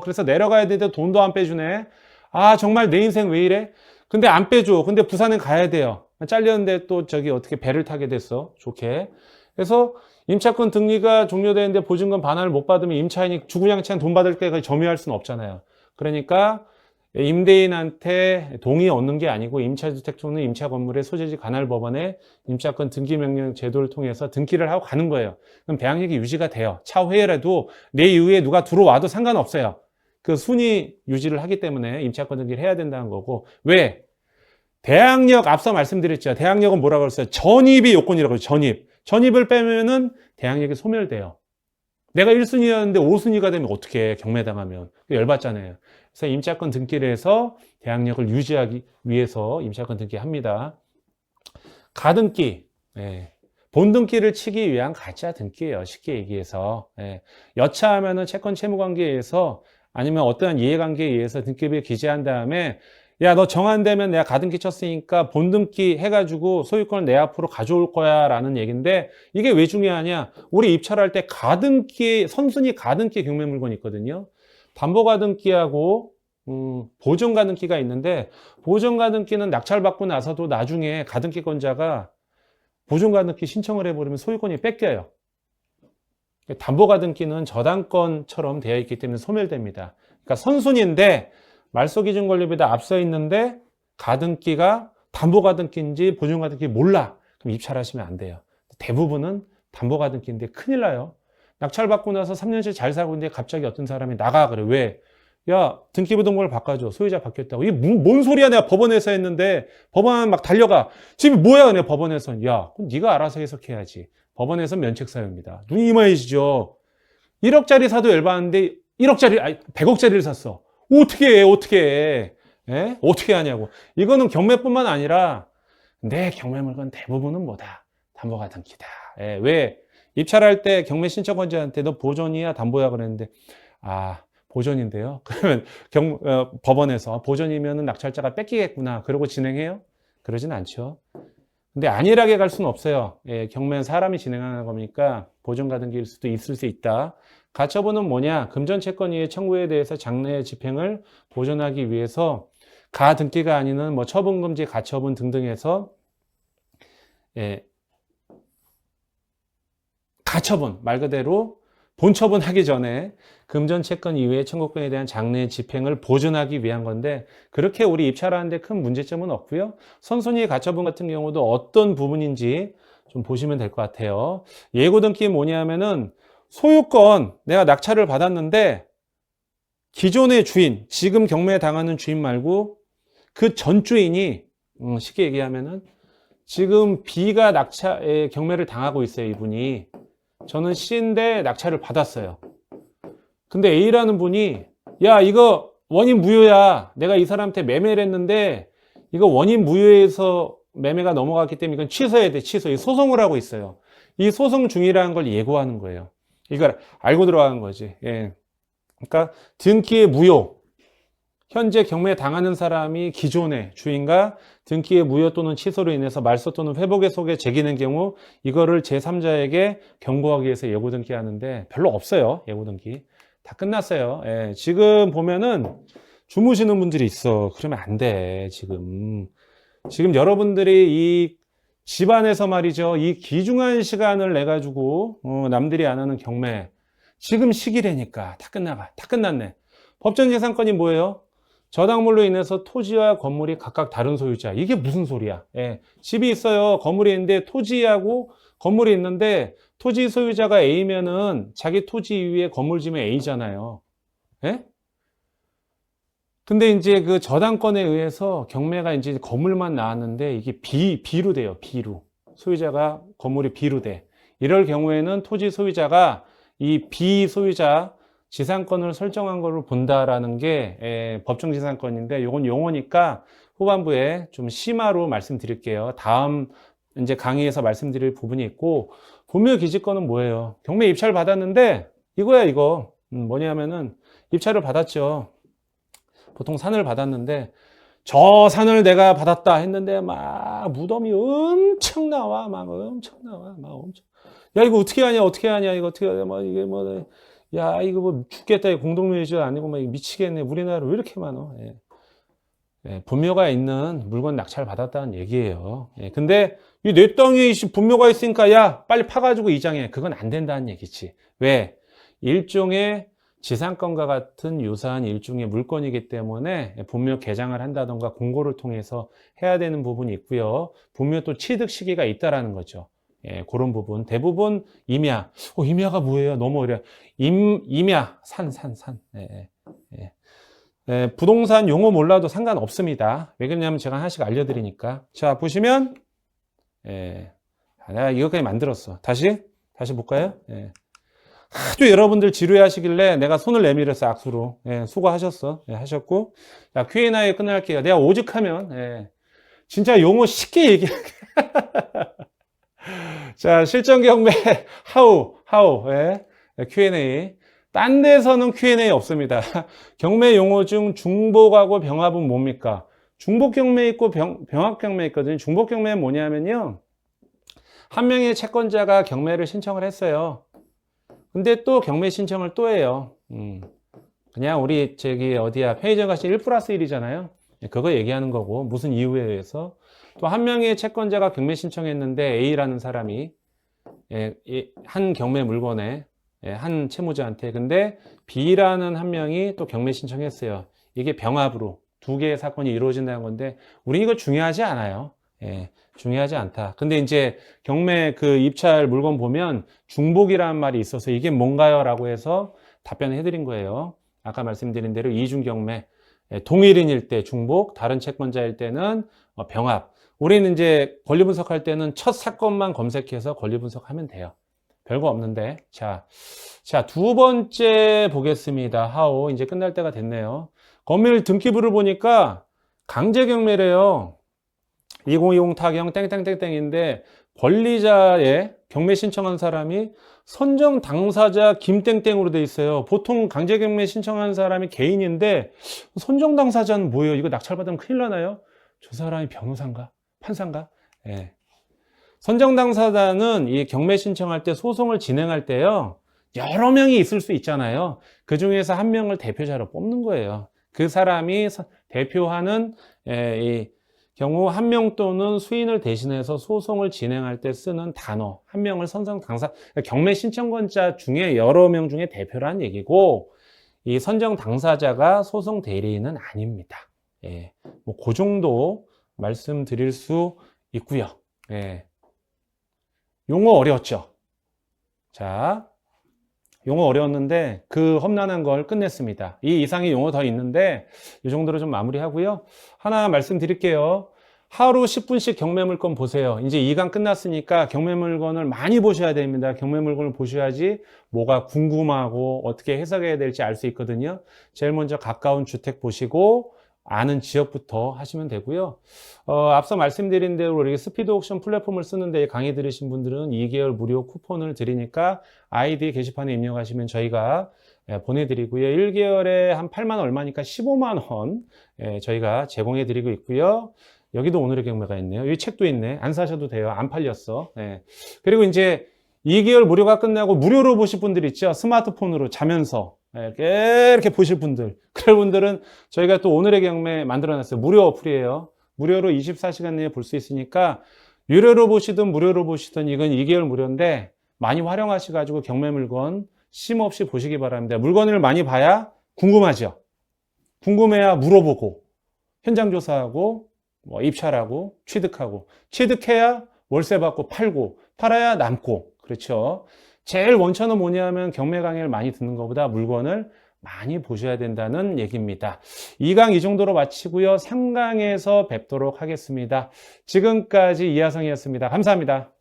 그래서 내려가야 되는데 돈도 안 빼주네. 아, 정말 내 인생 왜 이래? 근데 안 빼줘. 근데 부산에 가야 돼요. 잘렸는데 또 저기 어떻게 배를 타게 됐어. 좋게. 그래서 임차권 등기가 종료되는데 보증금 반환을 못 받으면 임차인이 주구장창 돈 받을 때까지 점유할 수는 없잖아요. 그러니까 임대인한테 동의 얻는 게 아니고 임차주택 또는 임차건물의 소재지 관할법원에 임차권 등기명령 제도를 통해서 등기를 하고 가는 거예요. 그럼 대항력이 유지가 돼요. 차후에라도 내 이후에 누가 들어와도 상관없어요. 그 순위 유지를 하기 때문에 임차권 등기를 해야 된다는 거고. 왜? 대항력 앞서 말씀드렸죠. 대항력은 뭐라고 그랬어요? 전입이 요건이라고 그랬죠. 전입을 빼면은 대항력이 소멸돼요. 내가 1순위였는데 5순위가 되면 어떻게 경매당하면 열받잖아요. 그래서 임차권 등기를 해서 대항력을 유지하기 위해서 임차권 등기합니다. 가등기, 본등기를 치기 위한 가짜 등기예요. 쉽게 얘기해서. 여차하면은 채권 채무관계에 의해서 아니면 어떠한 이해관계에 의해서 등기부에 기재한 다음에 야, 너 정한되면 내가 가등기 쳤으니까 본등기 해가지고 소유권을 내 앞으로 가져올 거야 라는 얘기인데, 이게 왜 중요하냐? 우리 입찰할 때 가등기, 선순위 가등기 경매물건이 있거든요. 담보가등기하고 보존가등기가 있는데, 보존가등기는 낙찰받고 나서도 나중에 가등기권자가 보존가등기 신청을 해버리면 소유권이 뺏겨요. 담보가등기는 저당권처럼 되어 있기 때문에 소멸됩니다. 그러니까 선순위인데 말소기준 권리보다 앞서 있는데 가등기가 담보가등기인지 보존가등기 몰라. 그럼 입찰하시면 안 돼요. 대부분은 담보가등기인데 큰일 나요. 낙찰받고 나서 3년째 잘 살고 있는데 갑자기 어떤 사람이 나가 그래. 왜? 야, 등기부등본을 바꿔줘. 소유자 바뀌었다고. 이게 뭔 소리야. 내가 법원에서 했는데 법원 막 달려가. 지금 뭐야? 내가 법원에서. 야, 그럼 네가 알아서 해석해야지. 법원에서 면책사유입니다. 눈이 이마해지죠. 1억짜리 사도 열받는데 100억짜리를 샀어. 어떻게 해? 어떻게 하냐고. 이거는 경매뿐만 아니라 내 경매물건 대부분은 뭐다? 담보가등기다. 왜? 입찰할 때 경매 신청권자한테 너 보존이야 담보야 그랬는데 보존인데요. 그러면 법원에서 보존이면 낙찰자가 뺏기겠구나. 그러고 진행해요? 그러진 않죠. 근데 안일하게 갈 수는 없어요. 경매는 사람이 진행하는 거니까 보존가등기일 수도 있을 수 있다. 가처분은 뭐냐? 금전채권 이해 청구에 대해서 장래의 집행을 보존하기 위해서 가등기가 아니는 뭐 처분금지, 가처분 등등 해서 가처분 말 그대로 본처분하기 전에 금전채권 이외의 청구권에 대한 장래의 집행을 보존하기 위한 건데, 그렇게 우리 입찰하는데 큰 문제점은 없고요. 선순위 가처분 같은 경우도 어떤 부분인지 좀 보시면 될 것 같아요. 예고등기 뭐냐면은 소유권 내가 낙찰을 받았는데 기존의 주인, 지금 경매 당하는 주인 말고 그 전 주인이 쉽게 얘기하면은 지금 B가 경매를 당하고 있어요. 이분이. 저는 C인데 낙찰을 받았어요. 근데 A라는 분이 야, 이거 원인 무효야. 내가 이 사람한테 매매를 했는데 이거 원인 무효에서 매매가 넘어갔기 때문에 이건 취소해야 돼. 취소. 이 소송을 하고 있어요. 이 소송 중이라는 걸 예고하는 거예요. 이걸 알고 들어가는 거지. 그러니까 등기의 무효, 현재 경매 당하는 사람이 기존의 주인과 등기의 무효 또는 취소로 인해서 말소 또는 회복의 속에 제기는 경우 이거를 제3자에게 경고하기 위해서 예고 등기하는데 별로 없어요. 예고 등기. 다 끝났어요. 예, 지금 보면은 주무시는 분들이 있어. 그러면 안 돼. 지금 여러분들이 이 집안에서 말이죠. 이 귀중한 시간을 내 가지고 남들이 안 하는 경매. 지금 시기래니까 다 끝났네. 법정재산권이 뭐예요? 저당물로 인해서 토지와 건물이 각각 다른 소유자. 이게 무슨 소리야? 예, 집이 있어요. 건물이 있는데 토지하고 건물이 있는데 토지 소유자가 A면은 자기 토지 위에 건물 지면 A잖아요. 예? 근데 이제 그 저당권에 의해서 경매가 이제 건물만 나왔는데 이게 B로 돼요. B로. 소유자가 건물이 B로 돼. 이럴 경우에는 토지 소유자가 이 B 소유자 지상권을 설정한 거를 본다라는 게 법정 지상권인데 이건 용어니까 후반부에 좀 심화로 말씀드릴게요. 다음 이제 강의에서 말씀드릴 부분이 있고 분묘 기지권은 뭐예요? 경매 입찰 받았는데 이거야 이거. 뭐냐면은 입찰을 받았죠. 보통 산을 받았는데 저 산을 내가 받았다 했는데 막 무덤이 엄청 나와. 야 이거 어떻게 하냐 이거 어떻게 하냐 이게 뭐 야 이거 뭐 죽겠다 공동묘지 아니고 막 미치겠네. 우리나라 왜 이렇게 많어. 예. 예, 분묘가 있는 물건 낙찰 받았다는 얘기예요. 예, 근데 이 내 땅에 분묘가 있으니까 야 빨리 파가지고 이장해. 그건 안 된다는 얘기지. 왜? 일종의 지상권과 같은 유사한 일종의 물건이기 때문에 분묘 개장을 한다던가 공고를 통해서 해야 되는 부분이 있고요. 분묘 또 취득 시기가 있다라는 거죠. 예, 그런 부분. 대부분 임야. 임야가 뭐예요? 너무 어려워. 임야. 산. 예, 예. 예, 부동산 용어 몰라도 상관없습니다. 왜 그러냐면 제가 하나씩 알려드리니까. 자, 보시면, 예. 내가 이것까지 만들었어. 다시 볼까요? 예. 아주 여러분들 지루해 하시길래 내가 손을 내밀었어, 악수로. 예, 수고하셨어. 예, 하셨고. 자, Q&A 끝날게요. 내가 오죽하면, 예. 진짜 용어 쉽게 얘기할게. 자, 실전 경매, how, 예. Q&A. 딴 데서는 Q&A 없습니다. 경매 용어 중 중복하고 병합은 뭡니까? 중복 경매 있고 병합 경매 있거든요. 중복 경매는 뭐냐면요. 한 명의 채권자가 경매를 신청을 했어요. 근데 또 경매 신청을 또 해요. 그냥 우리 어디야 편의점 가시 1+1이잖아요. 그거 얘기하는 거고 무슨 이유에 의해서 또 한 명의 채권자가 경매 신청했는데 A라는 사람이 한 경매 물건에 한 채무자한테 근데 B라는 한 명이 또 경매 신청했어요. 이게 병합으로 두 개의 사건이 이루어진다는 건데 우리 이거 중요하지 않아요. 중요하지 않다. 근데 이제 경매 그 입찰 물건 보면 중복이라는 말이 있어서 이게 뭔가요? 라고 해서 답변을 해드린 거예요. 아까 말씀드린 대로 이중 경매 동일인일 때 중복, 다른 채권자일 때는 병합. 우리는 이제 권리 분석할 때는 첫 사건만 검색해서 권리 분석하면 돼요. 별거 없는데. 자, 두 번째 보겠습니다. how. 이제 끝날 때가 됐네요. 검일 등기부를 보니까 강제경매래요. 2020 타경 땡땡땡땡인데 권리자의 경매 신청한 사람이 선정 당사자 김땡땡으로 돼 있어요. 보통 강제경매 신청한 사람이 개인인데 선정 당사자는 뭐예요? 이거 낙찰받으면 큰일 나나요? 저 사람이 변호사인가? 판사인가? 예. 선정 당사자는 이 경매 신청할 때 소송을 진행할 때요. 여러 명이 있을 수 있잖아요. 그 중에서 한 명을 대표자로 뽑는 거예요. 그 사람이 대표하는 이 경우 한 명 또는 수인을 대신해서 소송을 진행할 때 쓰는 단어 한 명을 선정 당사 경매 신청권자 중에 여러 명 중에 대표라는 얘기고 이 선정 당사자가 소송 대리인은 아닙니다. 예, 뭐 그 정도 말씀드릴 수 있고요. 예. 용어 어려웠죠? 자, 용어 어려웠는데 그 험난한 걸 끝냈습니다. 이 이상의 용어 더 있는데 이 정도로 좀 마무리하고요. 하나 말씀드릴게요. 하루 10분씩 경매 물건 보세요. 이제 2강 끝났으니까 경매 물건을 많이 보셔야 됩니다. 경매 물건을 보셔야지 뭐가 궁금하고 어떻게 해석해야 될지 알 수 있거든요. 제일 먼저 가까운 주택 보시고 아는 지역부터 하시면 되고요. 앞서 말씀드린 대로 우리 스피드 옥션 플랫폼을 쓰는데 강의 들으신 분들은 2개월 무료 쿠폰을 드리니까 아이디 게시판에 입력하시면 저희가 보내드리고요. 1개월에 한 8만 원 얼마니까 15만 원 저희가 제공해드리고 있고요. 여기도 오늘의 경매가 있네요. 여기 책도 있네. 안 사셔도 돼요. 안 팔렸어. 그리고 이제 2개월 무료가 끝나고 무료로 보실 분들 있죠. 스마트폰으로 자면서 이렇게 보실 분들. 그런 분들은 저희가 또 오늘의 경매 만들어놨어요. 무료 어플이에요. 무료로 24시간 내에 볼 수 있으니까 유료로 보시든 무료로 보시든 이건 2개월 무료인데 많이 활용하셔가지고 경매 물건 심 없이 보시기 바랍니다. 물건을 많이 봐야 궁금하죠. 궁금해야 물어보고 현장 조사하고 입찰하고 취득하고 취득해야 월세 받고 팔고 팔아야 남고 그렇죠. 제일 원천은 뭐냐면 경매 강의를 많이 듣는 것보다 물건을 많이 보셔야 된다는 얘기입니다. 2강 이 정도로 마치고요. 3강에서 뵙도록 하겠습니다. 지금까지 이하성이었습니다. 감사합니다.